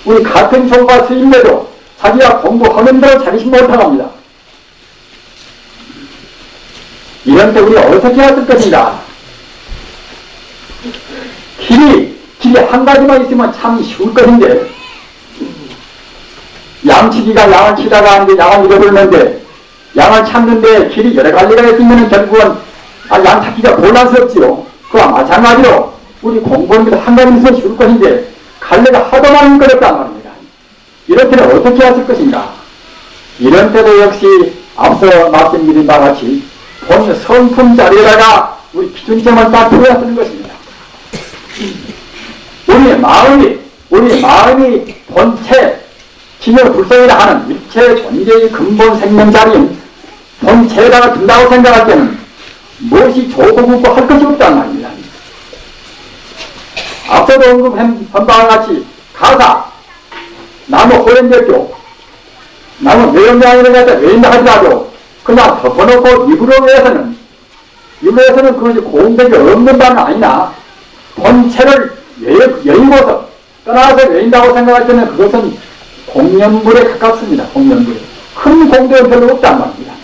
우리 같은 종파 스님들도 자기가 공부하는 대로 자기식 못하고 합니다. 이런 때 우리가 어떻게 했을 것인가? 길이 한 가지만 있으면 참 쉬울 것인데 양치기가 양을 치다가 이제 양을 잃어버렸는데 양을 찾는데 길이 여러 가지가 있으면 결국은 양 찾기가 곤란스럽지요. 그와 마찬가지로 우리 공부하는 게 한 가지 있으면 쉬울 것인데 갈래가 하도 많은 거였단 말입니다. 이럴 때는 어떻게 했을 것인가? 이런 때도 역시 앞서 말씀드린 바와 같이 본 성품 자리에다가 우리 기준점을 딱 풀어야 쓰는 것입니다. 우리 마음이 본체, 진여불성이라 하는 일체 존재의 근본 생명자리인 본체에다가 둔다고 생각할 때는 무엇이 좋고 굵고 할 것이 없단 말입니다. 앞서도 언급한 바와 같이 가사, 나무 호련대교, 나무 뇌연장이를 갖다 외인다 하더라도 그냥 덮어놓고 입으로 해서는 그것이 고운되게 없는 바는 아니나 본체를 여의고서 떠나서 외인다고 생각할 때는 그것은 공연물에 가깝습니다. 공연물에. 큰 공덕은 별로 없단 말입니다.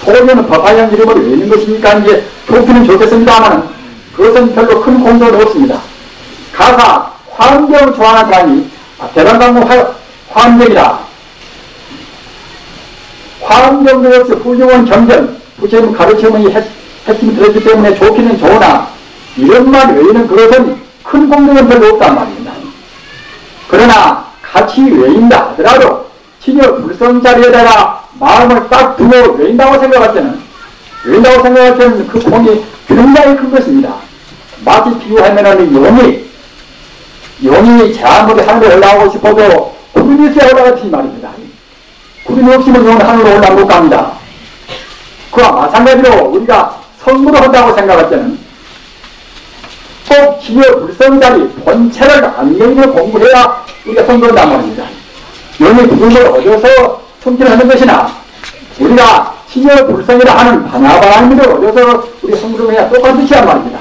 소녀는 법화영 이름으로 외는 것이니까 이제 좋기는 좋겠습니다만 그것은 별로 큰 공덕은 없습니다. 가사, 화엄경을 좋아하는 사람이 대단강무 화엄경이다. 화엄경도 역시 훌륭한 경전, 부처님 가르침의 핵심이 들었기 때문에 좋기는 좋으나 이런 말 외에는 그것은 큰 공덕은 별로 없단 말입니다. 그러나 같이 외인다 하더라도 진여 불성 자리에다가 마음을 딱 두고 외인다고 생각할 때는 그 공이 굉장히 큰 것입니다. 마치 비유하면은 용이 제 아무리 하늘로 올라가고 싶어도 구름이 있어야 올라가지 말입니다. 구름이 없으면 용은 하늘로 올라가 못 갑니다. 그와 마찬가지로 우리가 성부를 한다고 생각할 때는 꼭 진여 불성자리 본체를 안경으로 공부해야 우리가 성부를 한단 말입니다. 용이 구름을 얻어서 성질을 하는 것이나 우리가 진여 불성이라 하는 바나바나미를 얻어서 우리 성부를 해야 똑같은 뜻이란 말입니다.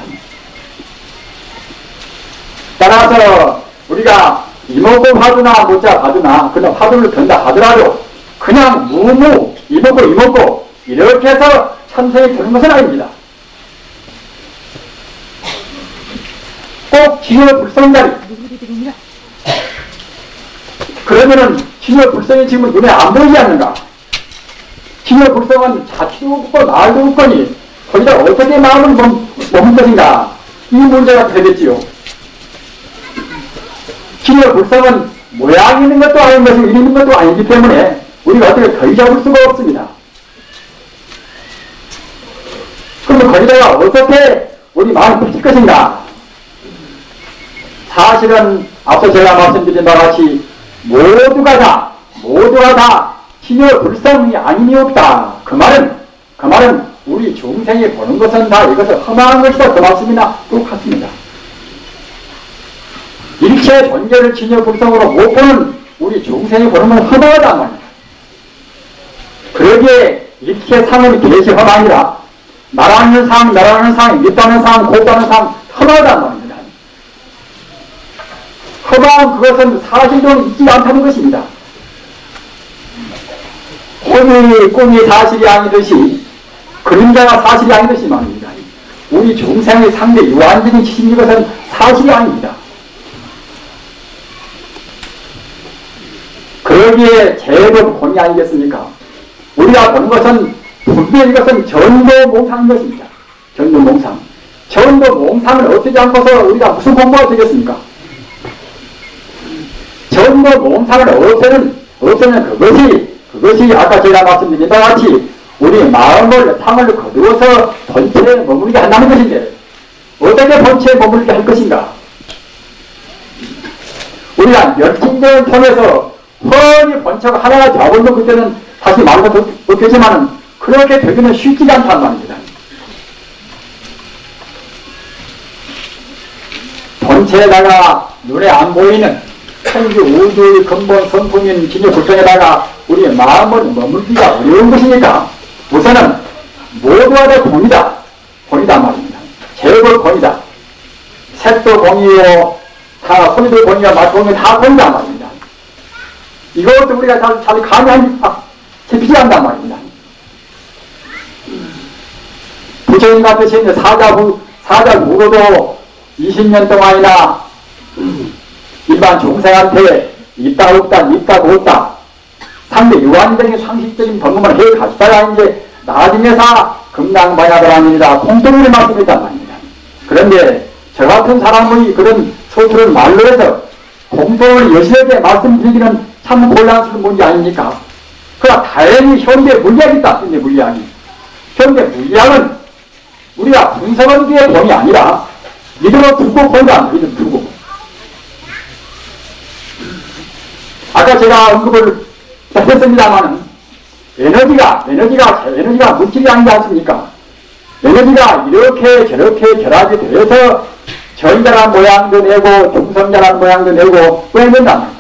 따라서 우리가 이목구 화두나 모자 화두나 그런 화두를 든다 하더라도 그냥 무무 이목구 이렇게 해서 참선이 되는 것은 아닙니다. 꼭 진여불성자리. 그러면은 진여불성이 지금 눈에 안 보이지 않는가? 진여불성은 자취도 없고 말도 없거니 거기다 어떻게 마음을 머문 것인가? 이 문제가 되겠지요. 진여불성은 모양이 있는 것도 아닌 것이고 이리 있는 것도 아니기 때문에 우리가 어떻게 거의 잡을 수가 없습니다. 그러면 거기다가 어떻게 우리 마음을 붙일 것인가? 사실은 앞서 제가 말씀드린 바와 같이 모두가 다 진여불성이 아님이 없다. 그 말은 우리 중생이 보는 것은 다 이것을 험한 것이다. 그 말씀이나 똑같습니다. 일체 존재를 진여불성으로 못 보는 우리 중생이 보는 건 험하단 말입니다. 그러기에 일체 상은 계시 험하니라. 나라는 상, 밑다는 상, 고다는 상 험하단 말입니다. 험한 그것은 사실도 있지 않다는 것입니다. 꿈이 사실이 아니듯이 그림자가 사실이 아니듯이 말입니다. 우리 중생의 상대 유한적인 지식인 것은 사실이 아닙니다. 그러기에 제도 본이 아니겠습니까? 우리가 보는 것은 분명히 이것은 전도몽상인 것입니다. 전도몽상. 전도몽상을 없애지 않고서 우리가 무슨 공부가 되겠습니까? 전도몽상을 없애는 그것이 아까 제가 말씀드린 바와 같이 우리 마음을 상을 거두어서 본체에 머무르게 한다는 것인데 어떻게 본체에 머무르게 할 것인가? 우리가 열진전을 통해서 훤히 본체가 하나가 되어버리면 그때는 다시 말도 없겠지만 그렇게 되기는 쉽지 않단 말입니다. 본체에다가 눈에 안 보이는 천지 우주의 근본 성품인 진여불성에다가 우리의 마음을 머물기가 어려운 것이니까 우선은 모두가 다 공이다 말입니다. 제법 공이다. 색도 공이요, 다 소리도 공이요, 맛도 공이요, 다 공이다 말입니다. 이것도 우리가 잘 감이 잡히지 않단 말입니다. 부처님 같으신 사자후로도 20년 동안이나 일반 중생한테 있다 없다 상대 유한적인 상식적인 법문을 해 가시다가 이제 나중에서 금강반야들 아니라 공통으로 말씀했단 말입니다. 그런데 저 같은 사람의 그런 서술을 말로 해서 공통을 여실하게 말씀드리기는 참 곤란스러운 문제 아닙니까? 그러나 다행히 현대 물리학이 있다. 현대 물리학이. 현대 물리학은 우리가 분석하는 게 본이 아니라 믿음을 두고 본다. 믿음 두고. 아까 제가 언급을 했습니다만은 에너지가 물질이 아니지 않습니까? 에너지가 이렇게 저렇게 결합이 되어서 전자란 모양도 내고 중성자란 모양도 내고 그런단 말이에요.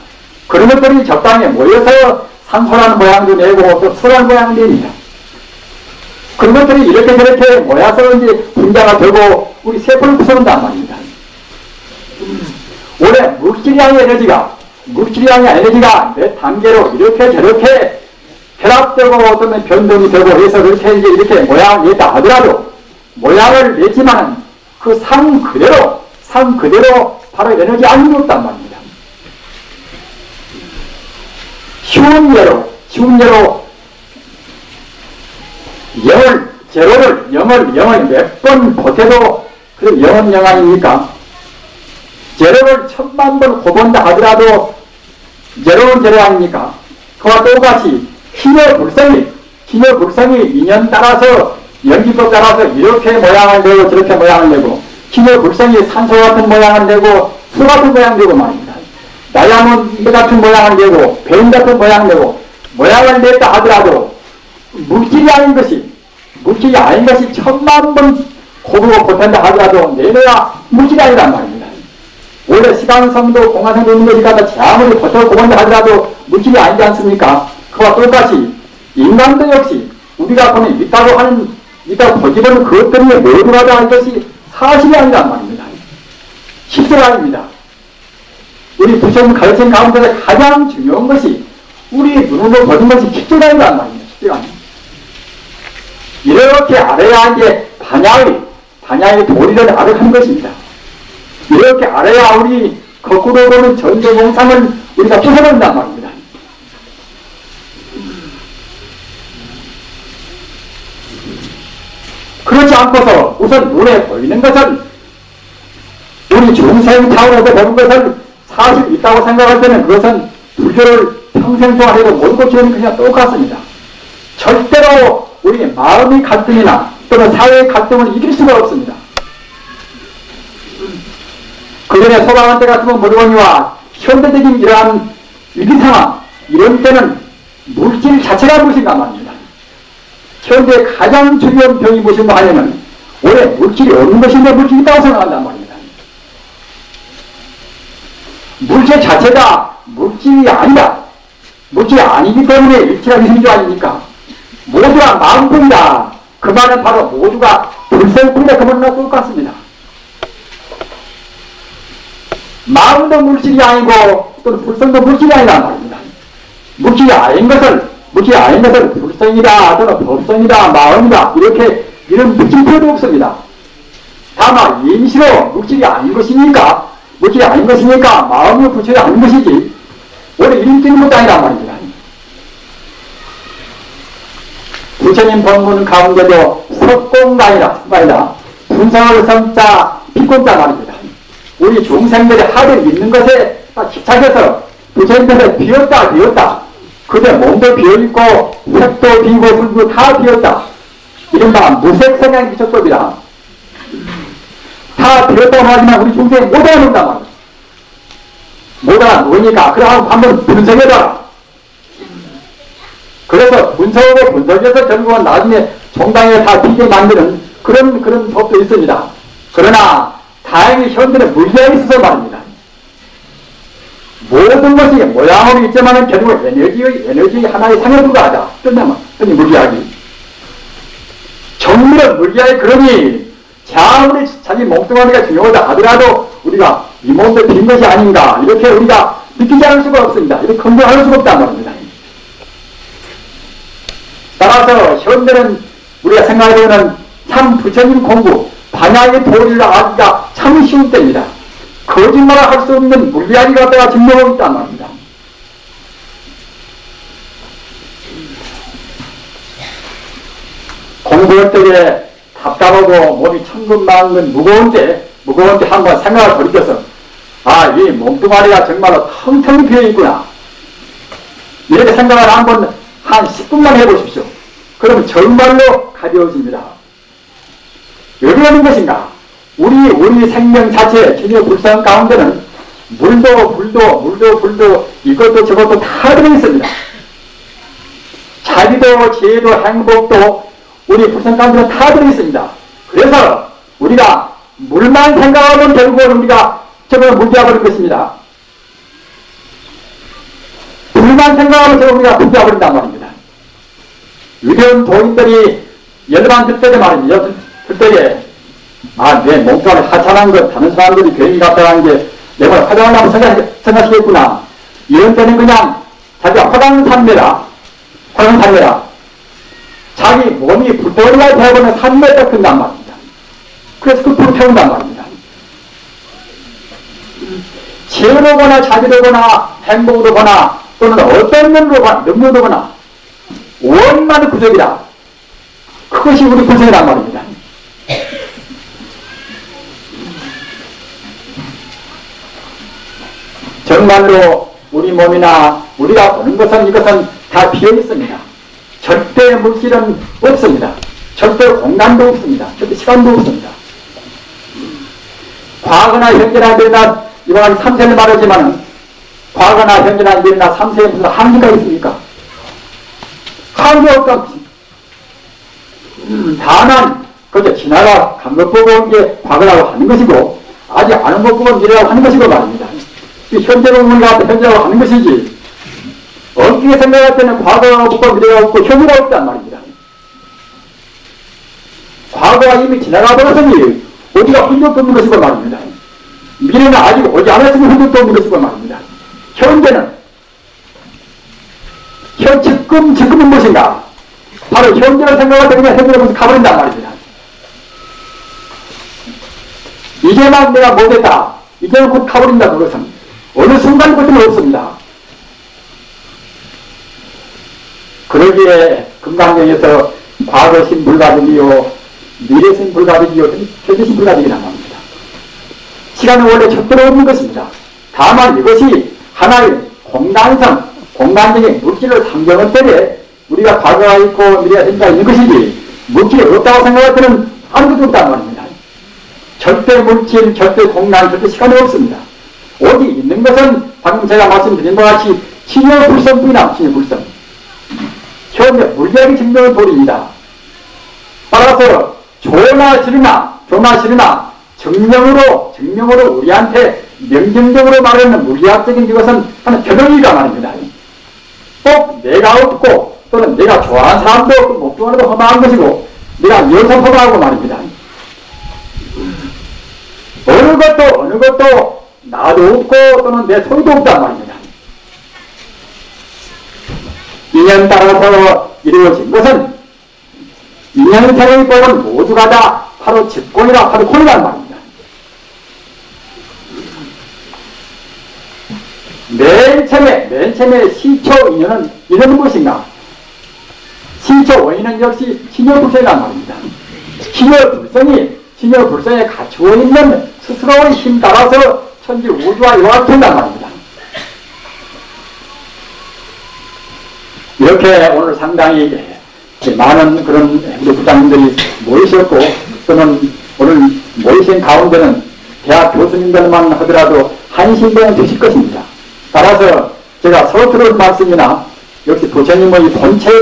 그런 것들이 적당히 모여서 산소라는 모양도 내고 또 수라는 모양도 냅니다. 그런 것들이 이렇게 저렇게 모여서 이제 분자가 되고 우리 세포를 구성한단 말입니다. 원래 물질량의 에너지가 몇 단계로 이렇게 저렇게 결합되고 어떤 변동이 되고 해서 그렇게 이제 이렇게 모양을 냈다 하더라도 모양을 냈지만 그 상 그대로 바로 에너지 아닌 없단 말입니다. 쉬운 예로 영을 몇 번 보태도 그럼 영은 영 아닙니까? 제로를 1000만 번 고본다 하더라도 제로는 제로 아닙니까? 그와 똑같이 진여불성이 인연 따라서 연기법 따라서 이렇게 모양을 내고 저렇게 모양을 내고 진여불성이 산소 같은 모양을 내고 수 같은 모양을 내고 말입니다. 다이아몬드 같은 모양을 내고 뱀 같은 모양을 내고 모양을 냈다 하더라도 물질이 아닌 것이 1000만 번 고르고 보탠다 하더라도 내내가 물질이 아니란 말입니다. 원래 시간성도 공간성도 있는 것이 갖다 아무리 버텨 고본다 하더라도 물질이 아니지 않습니까? 그와 똑같이 인간도 역시 우리가 보는 있다고 보지보는 그것 때문에 모두가 다 할 것이 사실이 아니란 말입니다. 실제가 아닙니다. 우리 부처님 가르친 가운데서 가장 중요한 것이 우리 눈으로 보는 것이 십계가이란 말입니다. 십계가. 이렇게 알아야 이제 반야의 도리를 알아가는 것입니다. 이렇게 알아야 우리 거꾸로 보는 전도공상을 우리가 부숴버린단 말입니다. 그렇지 않고서 우선 눈에 보이는 것은 우리 중생 차원에서 보는 것은 사실 있다고 생각할 때는 그것은 불교를 평생 동안 해도 못 고치는 그냥 똑같습니다. 절대로 우리 마음의 갈등이나 또는 사회의 갈등을 이길 수가 없습니다. 그 전에 소방한 때 같으면 모르거니와 현대적인 이러한 위기상황, 이런 때는 물질 자체가 무엇인가 말입니다. 현대 가장 중요한 병이 무엇인가 하냐면 원래 물질이 없는 것인데 물질이 있다고 생각한단 말입니다. 물질 자체가 물질이 아니다. 물질이 아니기 때문에 일체가 있는 줄 아닙니까? 모두가 마음뿐이다. 그 말은 바로 모두가 불생뿐이다. 그 말과 똑같습니다. 마음도 물질이 아니고 또는 불성도 물질이 아니란 말입니다. 물질이 아닌 것을 불성이다 또는 법성이다 마음이다 이렇게 이런 물질표도 없습니다. 다만 임시로 물질이 아닌 것이니까 마음이 부처가 아닌 것이지 원래 이름 뜨는 것도 아니란 말입니다. 부처님 본문 가운데도 석공가 아니라 분성을 성자 비공자 말입니다. 우리 중생들이 하를 믿는 것에 집착해서 부처님께서 비었다. 그대 몸도 비어있고 색도 비고 불도 다 비었다. 이른바 무색성향 비척법이다. 다 비었다고 하지만 우리 중생이 못 알아놓는단 말이야. 못 알아놓으니까 그러면 한번 분석해봐라. 그래서 분석해서 결국은 나중에 종당에 다 비게 만드는 그런 법도 있습니다. 그러나 다행히 현대는 물리학이 있어서 말입니다. 모든 것이 모양으로 있지만 결국은 에너지의 하나의 상에 불과하다. 끝나면 물리학이. 정밀한 물리학이 그러니 아무리 자기 몸뚱아리가 중요하다 하더라도 우리가 이 몸도 빈 것이 아닌가 이렇게 우리가 느끼지 않을 수가 없습니다. 이렇게 긍정할 수가 없단 말입니다. 따라서 현대는 우리가 생각해보면 참 부처님 공부 반야의 도리를 알기가 참 쉬운 때입니다. 거짓말을 할 수 없는 물리학이 갖다가 증명하고 있단 말입니다. 공부할 때에 답답하고 몸이 천근만근 무거운 때 한번 생각을 돌이켜서 이 몸뚱아리가 정말로 텅텅 비어있구나 이렇게 생각을 한번 한 10분만 해보십시오. 그러면 정말로 가벼워집니다. 왜 그러는 것인가? 우리 생명 자체 전혀 불상 가운데는 물도 불도 이것도 저것도 다 들어있습니다. 자비도 지혜도 행복도 우리 불상 가운데는 다 들어있습니다. 그래서 우리가 물만 생각하면 결국은 우리가 저걸 물되어버린 것입니다. 물만 생각하면 저걸 우리가 물되어버린단 말입니다. 위대한 도인들이 열반 들때에 말입니다. 들때에 내 몸뚱아리 하찮은 것 다른 사람들이 괜히 갔다 간 게 내가 화장하려고 생각하시겠구나. 이런 때는 그냥 자기가 화장산매라. 자기 몸이 불덩이가 되어버리면 산매가 큰단 말입니다. 그래서 그 불을 태운단 말입니다. 지혜로 보나 자비로 보나 행복으로 보나 또는 어떤 면으로 보나 원만한 구적이다. 그것이 우리 구성이란 말입니다. 정말로 우리 몸이나 우리가 보는 것은 이것은 다 비어있습니다. 절대 물질은 없습니다. 절대 공간도 없습니다. 절대 시간도 없습니다. 과거나 현재나 미래나 이번에 3세를 말하지만 과거나 현재나 미래나 3세에 무슨 한계가 있습니까? 한계 없다. 다만 그저 지나가 간 것 보고 온 게 과거라고 하는 것이고 아직 아는 것 보고 미래라고 하는 것이고 말입니다. 현재로 우리가 현재라고 하는 것이지 엉키게 생각할 때는 과거가 없고 미래가 없고 현재가 없단 말입니다. 과거가 이미 지나가 버렸으니 어디가 흔적도 없는 것이고 말입니다. 미래는 아직 오지 않았으니 흔적도 없는 것이고 말입니다. 현재는 지금은 무엇인가? 바로 현재를 생각할 때 그냥 현재로 가버린단 말입니다. 이제만 내가 못했다. 이제는 곧 가버린다. 그것은 어느 순간부터는 없습니다. 그러기에 금강경에서 과거신 불가득이요 미래신 불가득이요 현재신 불가득이란 말입니다. 시간은 원래 절대로 없는 것입니다. 다만 이것이 하나의 공간적인 물질을 상정할 때에 우리가 과거가 있고 미래가 현재가 있는 것이지 물질이 없다고 생각할 때는 아무것도 없단 말입니다. 절대 물질, 절대 공간, 절대 시간이 없습니다. 오직 있는 것은 방금 제가 말씀드린 것 같이 신여불성뿐이나 신여불성. 현재 물리학이 증명한 도리입니다. 따라서 조나 싫으나 정령으로 우리한테 명정적으로 말하는 물리학적인 이것은 하나 변형이가 말입니다. 꼭 내가 없고 또는 내가 좋아하는 사람도 없고 목조하는 허망한 것이고 내가 여기서 허망하고 말입니다. 어느 것도 나도 없고 또는 내 소유도 없단 말입니다. 인연 따라서 이루어진 것은 인연생의 법은 모두가 다 바로 직권이라 바로 권이란 말입니다. 맨 처음에 시초 인연은 무엇인가? 시초 원인은 역시 신여불성이란 말입니다. 신여불성에 갖추어 있는 스스로의 힘 따라서 천지 우주와 요합된단 말입니다. 이렇게 오늘 상당히 많은 그런 우리 부장님들이 모이셨고 또는 오늘 모이신 가운데는 대학 교수님들만 하더라도 한신병은 되실 것입니다. 따라서 제가 서투른 말씀이나 역시 부처님의 본체에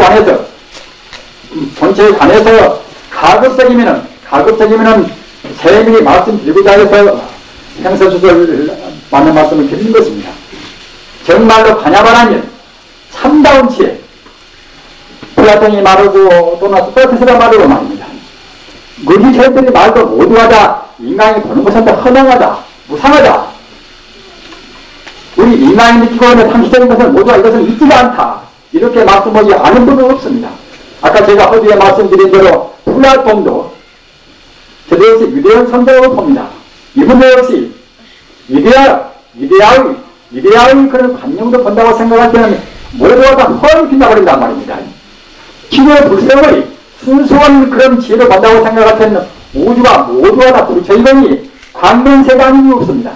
관해서 가급적이면은 세밀히 말씀드리고자 해서 행서주절 많은 말씀을 드리는 것입니다. 정말로 가냐바라면 참다운 지혜, 플라톤이 말하고 또는 소크라테스가 말하고 말입니다. 무기체들이 말도 모두가 다 인간이 보는 것은 다 허망하다, 무상하다. 우리 인간이 느끼고 있는 상식적인 것은 모두가 이것은 있지가 않다. 이렇게 말씀하지 않은 분은 없습니다. 아까 제가 어디에 말씀드린 대로 플라톤도 저도 역시 위대한 성장을 봅니다. 이분도 역시 위대한 그런 관념으로 본다고 생각할 때는 모두가 다 헐 빛나버린단 말입니다. 기존의 불성의 순수한 그런 지혜를 본다고 생각할 때는 모두가 다 부처이거니 관면세관이 없습니다.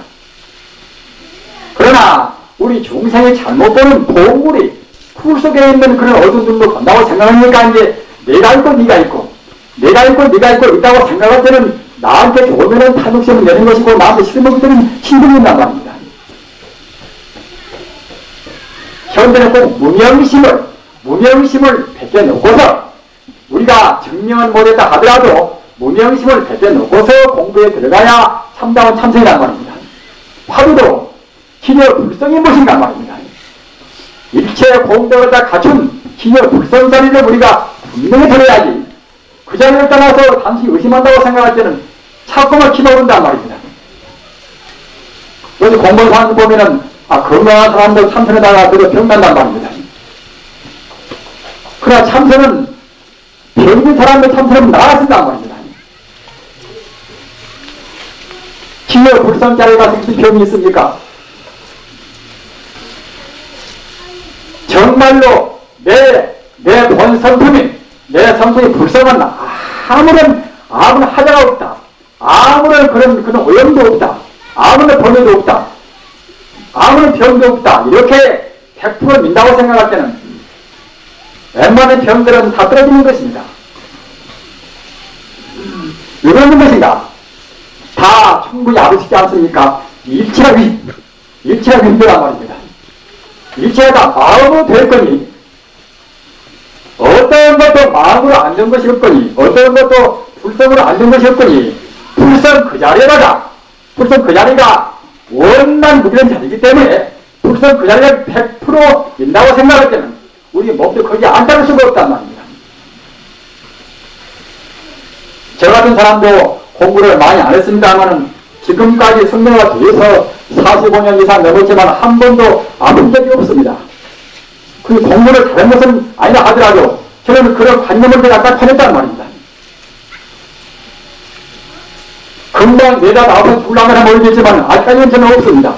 그러나 우리 중생이 잘못 보는 보물이 풀 속에 있는 그런 어두운 눈으로 본다고 생각하니까 이제 내가 있고 네가 있고 있다고 생각할 때는 나한테 좋으면 탐욕심을 내는 것이고 나한테 싫으면 그들은 힘들린단 말입니다. 현재는 꼭 무명심을 뱉어놓고서 우리가 증명은 못했다 하더라도 무명심을 뱉어놓고서 공부에 들어가야 참다운 참선이란 말입니다. 화두도 기녀 불성이 무엇인가 말입니다. 일체 공덕을 다 갖춘 기녀 불성 자리를 우리가 분명히 들어야지. 그 자리를 떠나서 당시 의심한다고 생각할 때는 자꾸만 기도한단 말입니다. 요즘 공부하는 사람들 보면은 건강한 사람들 참선에다가 그거 병난단 말입니다. 그러나 참선은 병든 사람들 참선은 나아진단 말입니다. 기녀 불성 자리에 가서 무슨 병이 있습니까? 정말로 내 본 성품이 내 성품이 불성은 아무런 하자가 없다. 아무런 그런 오염도 없다. 아무런 번뇌도 없다. 아무런 병도 없다. 이렇게 100% 민다고 생각할 때는 웬만한 병들은 다 떨어지는 것입니다. 왜 그러는 것인가? 다 충분히 알으시지 않습니까? 일체가 힘들단 말입니다. 일체가 다 마음으로 될 거니 어떤 것도 마음으로 안 된 것이 없거니 어떤 것도 불성으로 안 된 것이 없거니 불성 그 자리가 원만 무기한 자리이기 때문에 불성 그 자리가 100% 있다고 생각할 때는 우리 몸도 거기 안 따를 수가 없단 말입니다. 저 같은 사람도 공부를 많이 안 했습니다만은 지금까지 성명화 돼서 45년 이상 넘었지만 한 번도 아픈 적이 없습니다. 그 공부를 다른 것은 아니라 하더라도 저는 그런 관념을 제가 딱 편했단 말입니다. 금방 내다 나와서 죽으려면 하면 모르겠지만 아직까지는 저는 없습니다.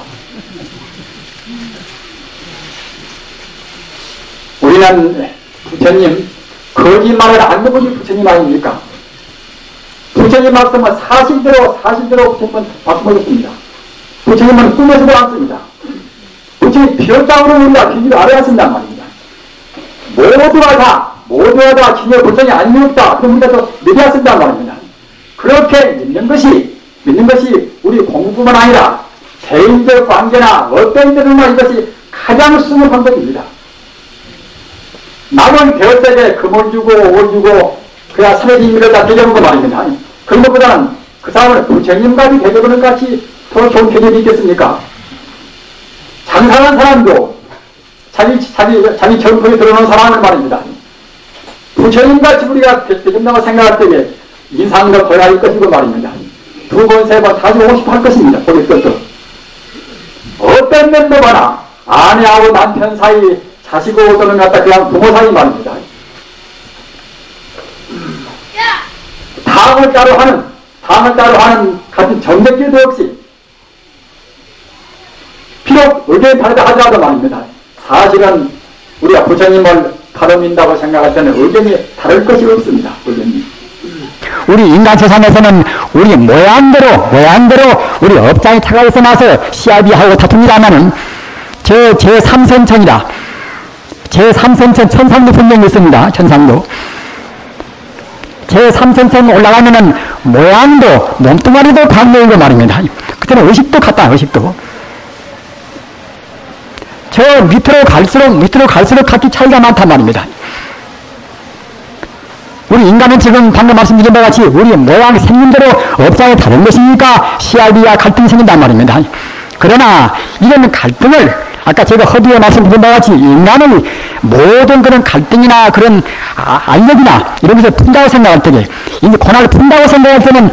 우리는 부처님 거짓말을 안 해보니 부처님 아닙니까? 부처님 말씀은 사실대로 부처님은 말씀하셨습니다. 부처님은 꿈에서도 않습니다. 부처님 비열장으로 우리가 비기를 알아야 쓴단 말입니다. 모두가 다 진여 부처님이 아니었다. 그럼 우리가 또 믿어야 쓴단 말입니다. 그렇게 믿는 것이 우리 공부뿐만 아니라 개인적 관계나 어떤 데는만 이것이 가장 쓰는 방법입니다. 남은 배웠다게 금을 주고 올 주고 그야 사회인들을 다 대접한 거 말입니다. 그런 것보다는 그 사람을 부처님까지 대접하는 같이 더 좋은 대접이 있겠습니까? 장사하는 사람도 자기 정통에 들어오는 사람을 말입니다. 부처님같이 우리가 대접한다고 생각할 때에 인상도 더 할 것이고 말입니다. 두 번, 세 번 다시 오고 싶어 할 것입니다. 거기 것도. 어떤 면도 봐라. 아내하고 남편 사이, 자식하고 또는 갖다 그냥 부모 사이 말입니다. 당을 따로 하는 같은 정적기도 없이 비록 의견이 다르다 하더라도 말입니다. 사실은 우리가 부처님을 바로 민다고 생각할 때는 의견이 다를 것이 없습니다. 의견이. 우리 인간 세상에서는 우리 모양대로 우리 업장이 타가에서 나서 시합이하고 다툽니다마는 제3선천이다. 제3선천 천상도 분명히 있습니다. 천상도. 제3선천 올라가면은 모양도 몸뚱아리도 강렬이고 말입니다. 그때는 의식도 같다. 의식도. 저 밑으로 갈수록 각기 차이가 많단 말입니다. 우리 인간은 지금 방금 말씀드린 바와 같이 우리 모양 생긴 대로 업장이 다른 것이니까 시합이야 갈등이 생긴단 말입니다. 그러나 이런 갈등을 아까 제가 허비에 말씀드린 바와 같이 인간은 모든 그런 갈등이나 그런 알력이나 이런 것을 푼다고 생각할 때에 이제 고난을 푼다고 생각할 때는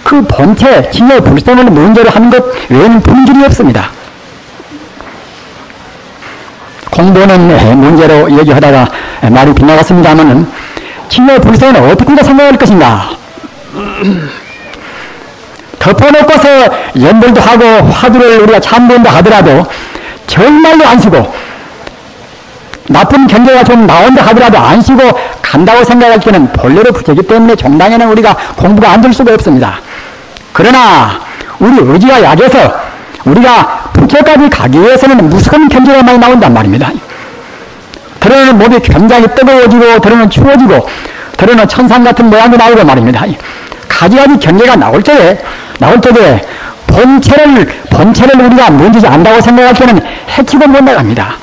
그 본체, 진여의 불성을 문제로 하는 것 외에는 푸는 길이 없습니다. 공부는 문제로 얘기하다가 말이 빗나갔습니다만은 진여의 불성은 어떻게 생각할 것인가? 덮어놓고서 연불도 하고 화두를 우리가 참선도 하더라도 정말로 안 쉬고 나쁜 경계가 좀 나온다 하더라도 안 쉬고 간다고 생각할 때는 본래로 부재기 때문에 종당에는 우리가 공부가 안 될 수가 없습니다. 그러나 우리 의지가 약해서 우리가 부처까지 가기 위해서는 무서운 경계가 많이 나온단 말입니다. 들어는 몸이 굉장히 뜨거워지고 들어는 추워지고 들어는 천상 같은 모양이 나오고 말입니다. 가지가지 경계가 나올 때에 본체를 우리가 뭔지 안다고 생각할 때는 해치고 못 나갑니다.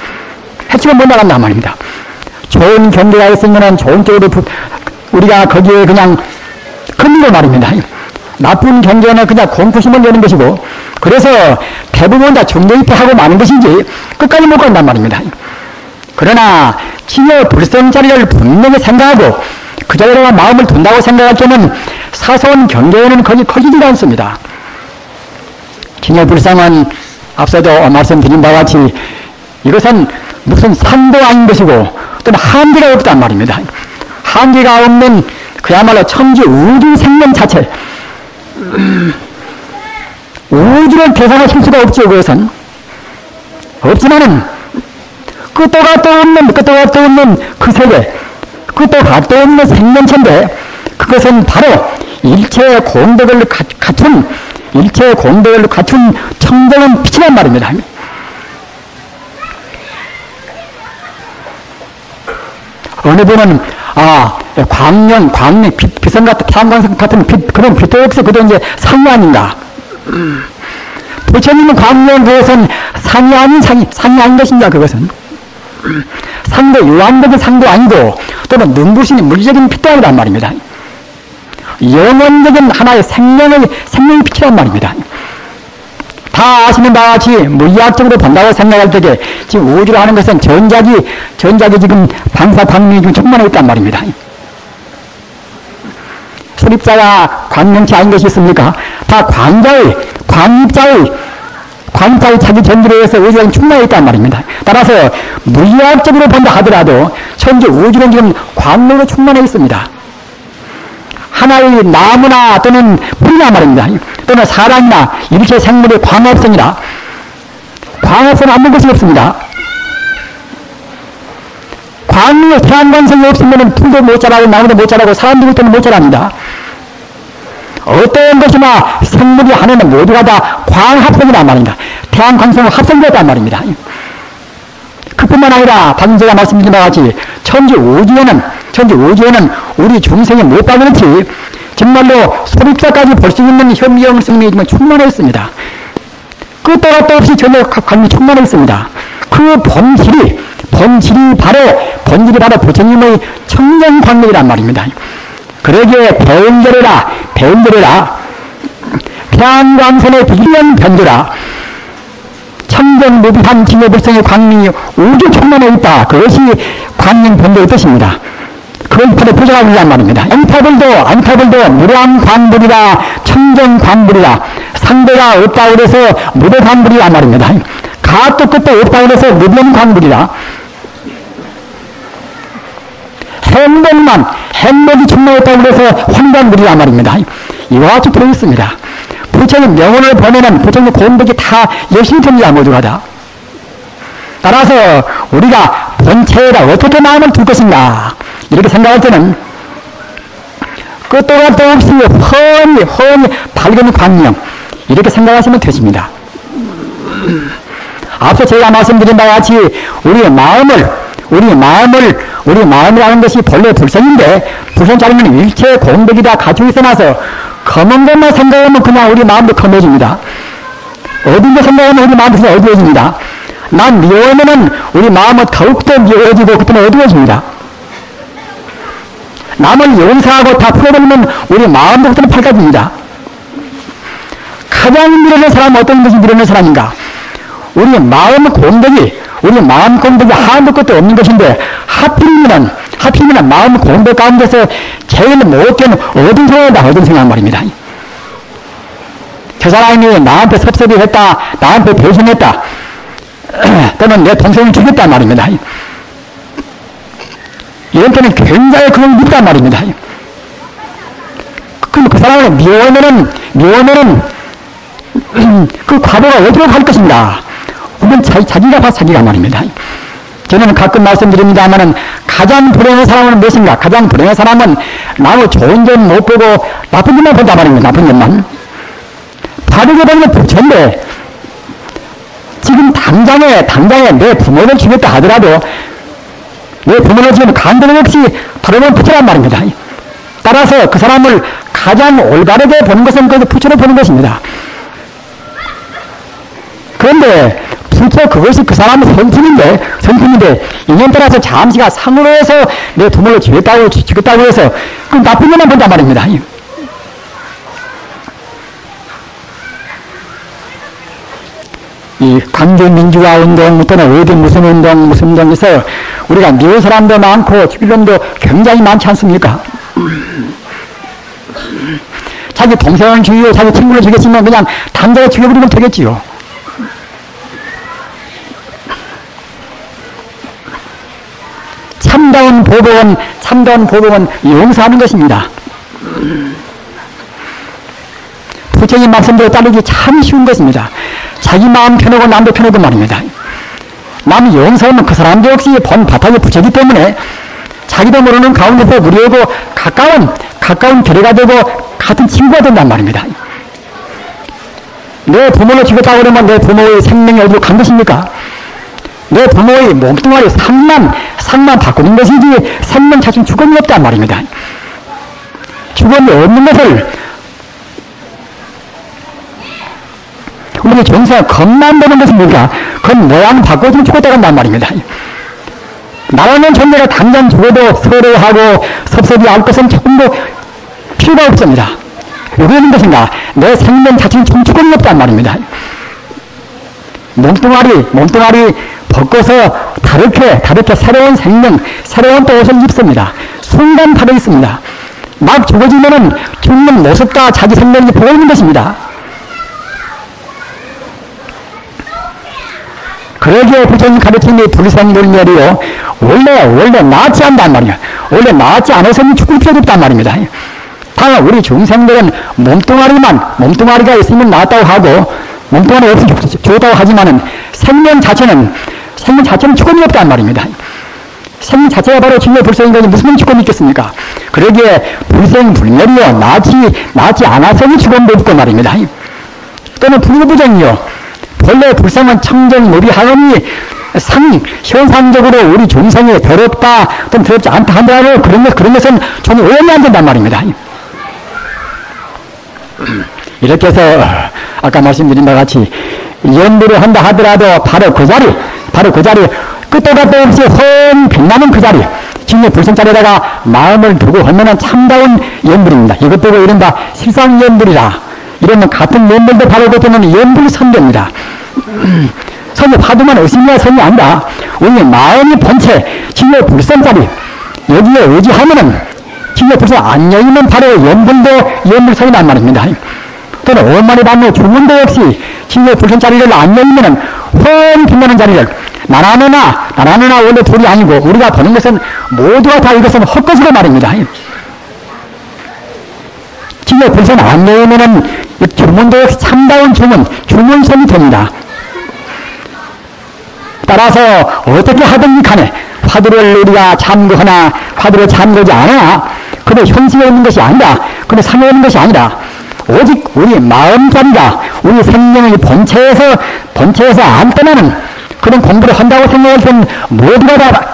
해치고 못 나간단 말입니다. 좋은 경계가 있으면 좋은 쪽으로 우리가 거기에 그냥 걷는 거 말입니다. 나쁜 경계는 그냥 공포심을 내는 것이고 그래서 대부분 다 중도입하고 마는 것인지 끝까지 못 간단 말입니다. 그러나 진여 불성 자리를 분명히 생각하고 그 자리에다가 마음을 둔다고 생각할 때는 사소한 경계에는 거의 커지지가 않습니다. 진여 불성은 앞서도 말씀드린 바와 같이 이것은 무슨 산도 아닌 것이고 또는 한계가 없단 말입니다. 한계가 없는 그야말로 천지 우주 생명 자체 우주를 계산하실 수가 없죠. 그것은 없지만은 끝도 갓도 없는 그 세계 끝도 갓도 없는 생명체인데 그것은 바로 일체의 공덕을 갖춘 청정한 빛이란 말입니다. 어느 분은 광명 빛선 같은 태양광선 같은 빛 그런 빛도 없어 그도 이제 상이 아닌가. 부처님은 광명 그것은 상이 아닌 것인가. 그것은 상도 유한적인 상도 아니고 또는 눈부신 물리적인 빛도 아니란 말입니다. 영원적인 하나의 생명의 빛이란 말입니다. 다 아시는 바와 같이 물리학적으로 본다고 생각할 때에 지금 우주를 하는 것은 전작이 지금 방사광명이 지금充满해 있단 말입니다. 수립자가 광명체 아닌 것이 있습니까? 다 광자의 광입자의 자기 전기에 의해서 우주가 충만해 있단 말입니다. 따라서 물리학적으로 본다 하더라도 현재 우주는 지금 광으로 충만해 있습니다. 하나의 나무나 또는 풀이나 말입니다. 또는 사람이나 이렇게 생물의 광합성이라 광합성은 아무 것이 없습니다. 태양광성이 없으면 풀도 못 자라고 나무도 못 자라고 사람들도 못 자랍니다. 어떤 것이나 생물이 하나는 모두가 다 광합성이란 말입니다. 태양광성은 합성되었단 말입니다. 그뿐만 아니라 방금 제가 말씀드린 바와 같이 천지 우주에는 우리 중생이 못 받을지 정말로 소립사까지 볼 수 있는 현미영성이 충만해 있습니다. 끝도 끝도 없이 전혀 관이 충만해 있습니다. 그 본질이 바로 부처님의 청정광명이란 말입니다. 그러기에 배운결이라 태양광선의 비리한 변조라 청정무비한 지혜불성의 광명이 우주 충만해 있다. 그것이 광명 변조의 뜻입니다. 그걸 바로 부정하기 위한 말입니다. 안타불도 무량광불이라 청정광불이라 상대가 없다고 해서 무대광불이라 말입니다. 가도 끝도 없다고 해서 무변광불이라 행복이 충만했다고 해서 환광불이라 말입니다. 이와 같이 되어있습니다. 부처님 명언을 보면은 부처님 공덕이 다 열심히 됩니다. 모두가 다. 따라서 우리가 본체에다 어떻게 마음을 둘 것인가 이렇게 생각할 때는 끝도 끝도 없이 훤히 밝은 광명 이렇게 생각하시면 되십니다. 앞서 제가 말씀드린 바와 같이 우리의 마음이라는 것이 본래 불성인데 불성자리는 일체 공덕이 다 가지고 있어놔서 검은 것만 생각하면 그냥 우리 마음도 검어집니다. 어두운 것 생각하면 우리 마음도 그냥 어두워집니다. 난 미워하면은 우리 마음은 더욱더 미워지고 그때는 어두워집니다. 남을 용서하고 다 풀어버리면 우리 마음도 그때는 밝아집니다. 가장 미련한 사람은 어떤 것이 미련한 사람인가? 우리 마음 공덕이 한도 끝도 없는 것인데 하필이면 마음 공덕 가운데서 제일 못된 어두운 생각 말입니다. 저 사람이 나한테 섭섭했다, 나한테 배신했다, 또는 내 동생을 죽였단 말입니다. 이런 때는 굉장히 그걸 묻단 말입니다. 그럼 그 사람을 미워하면은 그 과보가 어디로 갈 것인가? 우리는 자기가 봐서 자기가 말입니다. 저는 가끔 말씀드립니다만은 가장 불행한 사람은 무엇인가? 가장 불행한 사람은 나무 좋은 점 못 보고 나쁜 점만 본단 말입니다. 나쁜 점만. 바르게 보면 부처인데 지금 당장에 내 부모를 죽였다 하더라도 내 부모를 지금 간도 없이 바라보면 부처란 말입니다. 따라서 그 사람을 가장 올바르게 보는 것은 그 부처를 보는 것입니다. 그런데 부처 그것이 그 사람의 성품인데 인연 따라서 잠시가 상으로 해서 내 부모를 죽였다고 해서 그 나쁜 것만 본단 말입니다. 이 강조민주화 운동 또는 어디 무슨 운동에서 우리가 미운 사람도 많고 죽일 놈도 굉장히 많지 않습니까? 자기 동생을 죽이고 자기 친구를 죽였으면 그냥 당장에 죽여버리면 되겠지요. 참다운 보복은 용서하는 것입니다. 부처님 말씀대로 따르기 참 쉬운 것입니다. 자기 마음 편하고 남도 편하고 말입니다. 남이 용서하면 그 사람도 역시 본 바탕에 부처기 때문에 자기도 모르는 가운데서 우리하고 가까운 결의가 되고 같은 친구가 된단 말입니다. 내 부모를 죽였다고 그러면 내 부모의 생명이 어디로 간 것입니까? 내 부모의 몸뚱아리 상만 바꾸는 것이지 생명 자체는 죽음이 없단 말입니다. 죽음이 없는 것을 우리 정서가 겁만 보는 것입니까? 그건 모양 바꿔주면 죽었다 간단 말입니다. 나라는 존재가 당장 죽어도 서러워하고 섭섭이 할 것은 조금도 필요가 없습니다. 왜 그러는 것인가? 내 생명 자체는 죽음이 없단 말입니다. 몸뚱아리 벗고서 다르게 새로운 생명, 새로운 또 옷을 입습니다. 순간 다르 있습니다. 막 죽어지면은 죽는 모습과 자기 생명이 보고 있는 것입니다. 그러기에 부처님 가르침이 불생불멸이요. 원래 낫지 않단 말이야. 원래 낫지 않아서는 죽을 필요도 없단 말입니다. 다만 우리 중생들은 몸뚱아리가 있으면 낫다고 하고, 몸뚱아리 없으면 좋다고 하지만은 생명 자체는 축원이 없단 말입니다. 생명 자체가 바로 진료 불생인 거지 무슨 축원이 있겠습니까? 그러기에 불생불멸이요. 낫지 않아서는 축원도 없고 말입니다. 또는 불부정이요. 본래 불생은 청정무비하오니 현상적으로 우리 중생이 더럽다 또는 더럽지 않다 하더라도 그런 것은 전혀 오염이 안 된단 말입니다. 이렇게 해서 아까 말씀드린 바 같이 연부를 한다 하더라도 바로 그 자리 끝도 갓도 없이 훤 빛나는 그 자리 진짜 불생 자리에다가 마음을 두고 하면은 참다운 연불입니다. 이것 보고 이른바 실상연불이라 이러면 같은 연불도 바로 그때는 연불 선배입니다. 선이 화두만 의심이야 선이 아니라 우리 마음의 본체 진짜 불생 자리 여기에 의지하면은 진짜 불생 안여있는 바로 연불선이 난 말입니다. 또는 오만이 받는 주문도 역시 진짜 불생 자리를 안여있는 훤 빛나는 자리를 나라누나 원래 둘이 아니고 우리가 보는 것은 모두가 다 이것은 헛것으로 말입니다. 진짜 불생 안여있는 주문도 역시 참다운 주문선이 됩니다. 따라서 어떻게 하든지 간에 화두를 우리가 잠그거나 화두를 잠그지 않으나 그도 현실에 있는 것이 아니라 그도 상에 있는 것이 아니라 오직 우리 마음자리가 우리 생명의 본체에서 안 떠나는 그런 공부를 한다고 생각할 때는 모두가 다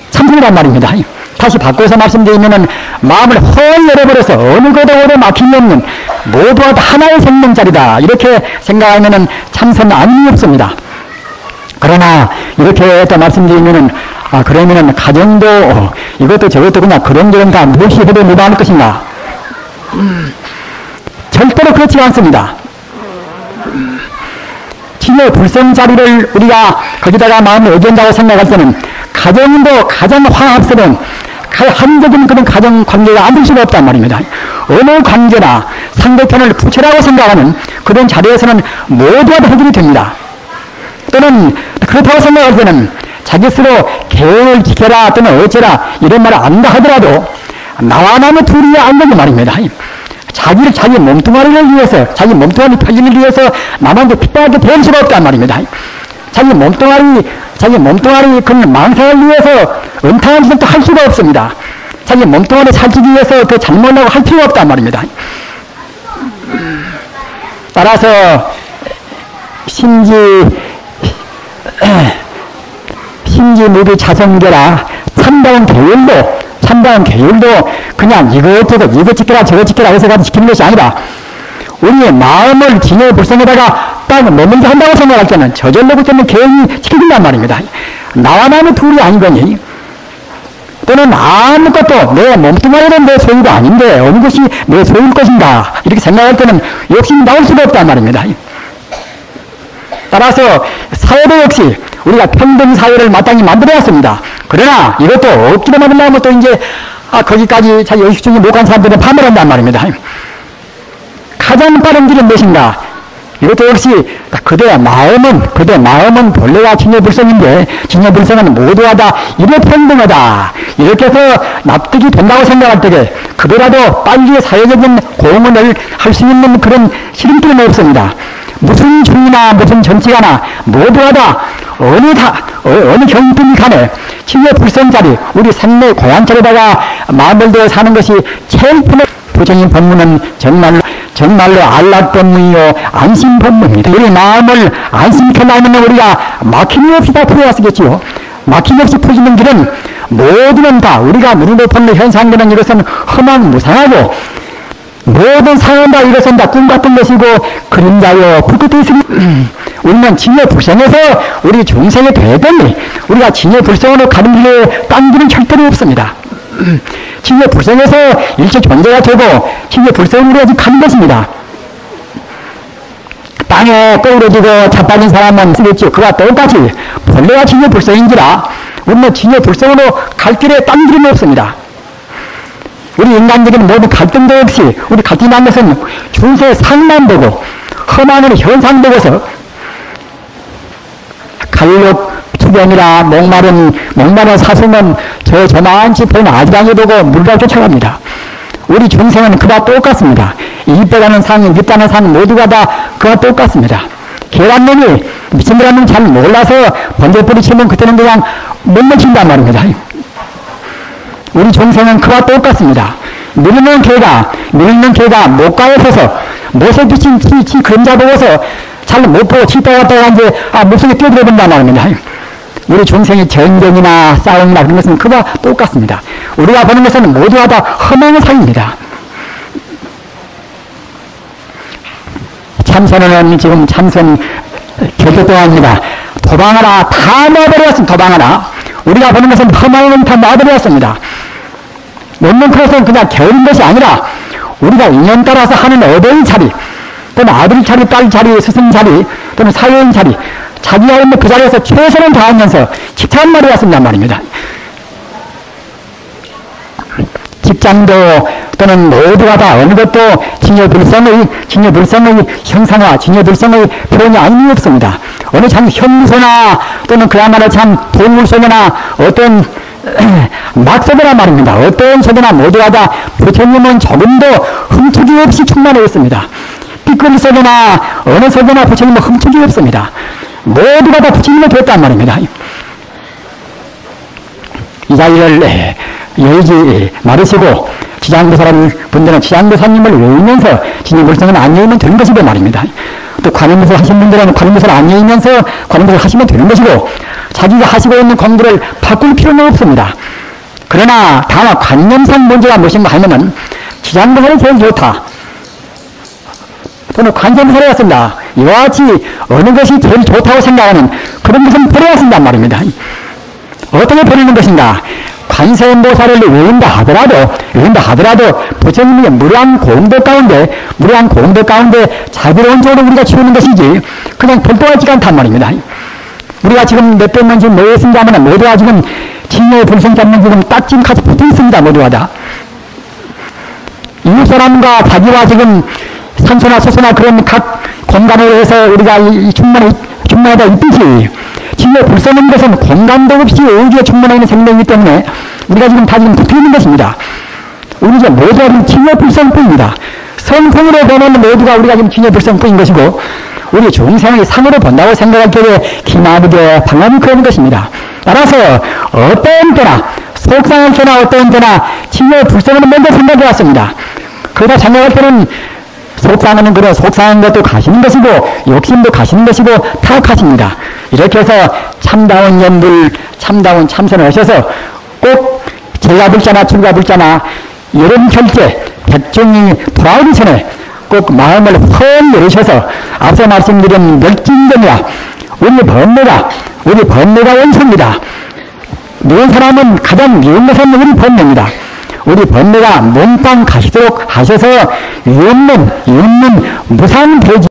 참선이란 말입니다. 다시 바꿔서 말씀드리면은 마음을 헐 열어버려서 어느 것도 오래 막힘이 없는 모두가 다 하나의 생명자리다 이렇게 생각하면은 참선은 아님이 없습니다. 그러나 이렇게 또 말씀드리면은 그러면은 가정도 이것도 저것도 그냥 그런저런 다 무엇이해도 무방할 것인가? 절대로 그렇지 않습니다. 진의 불생 자리를 우리가 거기다가 마음을 의존다고 생각할 때는 가정도 가장 화합스러운 한적인 그런 가정 관계가 안 될 수가 없단 말입니다. 어느 관계나 상대편을 부처라고 생각하는 그런 자리에서는 모두가 다 해결이 됩니다. 또는 그렇다고 생각할 때는 자기 스스로 계획을 지켜라 또는 어째라 이런 말을 안다 하더라도 나와 남의 둘이 안 되는 말입니다. 자기 몸뚱아리를 위해서 자기 몸뚱아리 표현을 위해서 남한테 핍박하게 될 수가 없단 말입니다. 자기 몸뚱아리 그 망상을 위해서 은탕한 짓도 할 수가 없습니다. 자기 몸뚱아리 살찌기 위해서 그 잘못하고 할 필요가 없단 말입니다. 따라서 신지무비 자성계라 참다운 계율도 그냥 이거 지켜라 저거 지켜라 해서 가서 지키는 것이 아니라 우리의 마음을 진여 불성에다가 딱 머물게 한다고 생각할 때는 저절로 그때는 계율이 지켜진단 말입니다. 나와 남의 둘이 아니거니 또는 아무것도 내 몸뚱아리는 내 소유가 아닌데 어느 것이 내 소유일 것인가 이렇게 생각할 때는 욕심이 나올 수가 없단 말입니다. 따라서 사회도 역시 우리가 평등 사회를 마땅히 만들어왔습니다. 그러나 이것도 억지로 만들려면 또 이제 거기까지 자기 의식주의 못한 사람들은 판단한단 말입니다. 가장 빠른 길은 무엇인가? 이것도 역시 그대의 마음은 본래가 진여불성인데 진여불성은 모두가 다 일회평등하다 이렇게 해서 납득이 된다고 생각할 때에 그보다도 빨리 사회적인 공헌을 할 수 있는 그런 시름길은 없습니다. 무슨 중이나 무슨 정치가나 모두가 다 어느 경풍이 간에 진여불성자리 우리 생내 고향자리다가 마음을 되어 사는 것이 제일 편해. 부처님 법문은 정말로 안락법문이요 안심법문입니다. 우리 마음을 안심시켜놓으면 우리가 막힘이 없이 다 풀어왔겠지요. 막힘이 없이 풀어지는 길은 모두는 다 우리가 눈으로 보는 현상들은 이것은 험한 무상하고 모든 상황 다 이것은 다 꿈같은 것이고 그림자요 불끝이 있으니 우리는 진여불성에서 우리 중생이 되더니 우리가 진여불성으로 가는 길에 딴 길은 절대로 없습니다. 진여불성에서 일체 존재가 되고 진여불성으로 가는 것입니다. 땅에 떠오르지고 자빠진 사람은 쓰겠죠. 그와 똑같이 본래가 진여불성인지라 우리는 진여불성으로 갈 길에 딴 길은 없습니다. 우리 인간적인 모든 갈등도 없이 우리 갈등한 것은 중세 상만 보고 험한 현상 보고서 살육 투병이라 목마른 사슴은 저만치 보이는 아지랑이 보고 물을 쫓아갑니다. 우리 중생은 그와 똑같습니다. 이빼가는 상, 밑다는 상 모두가 다 그와 똑같습니다. 계란놈이 미친 사람은 잘 몰라서 번개뿌리 치면 그때는 그냥 못 멈춘단 말입니다. 우리 중생은 그와 똑같습니다. 밀는 개가 목가에 서서 못에 비친 그림자 보고서 잘 못 보고 치다가 이제 목속에 뛰어들어본단 말입니다. 우리 중생이 전쟁이나 싸움이나 그런 것은 그와 똑같습니다. 우리가 보는 것은 모두가 다 험한 사입니다. 참선은 지금 참선 교도동화입니다. 도방하라 다 놔버렸습니다. 도방하라. 우리가 보는 것은 험한 건 다 놔버렸습니다. 논문 그것은 그냥 겨울인 것이 아니라 우리가 인연 따라서 하는 어버이 자리, 또는 아들 자리, 딸 자리, 스승 자리, 또는 사회인 자리, 자기가 있는 그 자리에서 최선을 다하면서 직장한 말이 왔습니다 말입니다. 직장도 또는 모두가 다 어느 것도 진여불성의 형상화, 진여불성의 표현이 아닌 없습니다. 어느 참 현무소나 또는 그야말로 참 동물소나 어떤 막 속여라 말입니다. 어떤 속여나 모두가 다 부처님은 조금도 흠투기 없이 충만해 있습니다. 삐끄리 속여나 어느 속여나 부처님은 흠투기 없습니다. 모두가 다 부처님을 됐단 말입니다. 이 자리를 여의지 말으시고 분들은 지장도사님을 외우면서 진여불성은 안 외우면 되는 것이고 말입니다. 또 관음무술 하신 분들은 관음무술 안 외우면서 관음무술 하시면 되는 것이고 자기가 하시고 있는 공부를 바꿀 필요는 없습니다. 그러나 다만 관념상 문제가 무엇인가 하면은 지장도사이 제일 좋다. 또는 관세음사를 했습니다. 이와 같이 어느 것이 제일 좋다고 생각하는 그런 것은 버려야 한단 말입니다. 어떻게 버리는 것인가? 관세음보살을 외운다 하더라도 부처님의 무량 공덕 가운데 자비로운 쪽으로 우리가 치우는 것이지 그냥 별도하지가 않단 말입니다. 우리가 지금 몇 백만 지금 모였습니다만 모두가 지금 진여의 불성 잡는 지금 딱 지금 같이 붙어 있습니다. 모두가 다. 이웃 사람과 자기와 지금 산소나 소소나 그런 각 공간에 해서 우리가 충만하다 있듯이 진여 불성인 것은 공간도 없이 우주에 충만해 있는 생명이기 때문에 우리가 지금 다 지금 붙어 있는 것입니다. 우리 이제 모두가 진여 불성뿐입니다. 성품으로 보면 모두가 우리가 지금 진여 불성뿐인 것이고 우리 중생의 상으로 본다고 생각할 때에 기마부게 방법이 그런 것입니다. 따라서 어떤 때나 속상할 때나 어떤 때나 진여 불성을 먼저 생각해 왔습니다. 그러다 생각할 때는 속상하는 그런 속상한 것도 가시는 것이고 욕심도 가시는 것이고 타락하십니다. 이렇게 해서 참다운 연불, 참다운 참선을 하셔서 꼭 제가불자나 출가불자나 이런 결제, 백종이 돌아오기 전에 꼭 마음을 헐 열으셔서 앞서 말씀드린 멸진점이야. 우리 번뇌가 원수입니다. 미운 사람은 가장 미운 것은 우리 번뇌입니다. 우리 번뇌가 몸빵 가시도록 하셔서 유없는 무상대지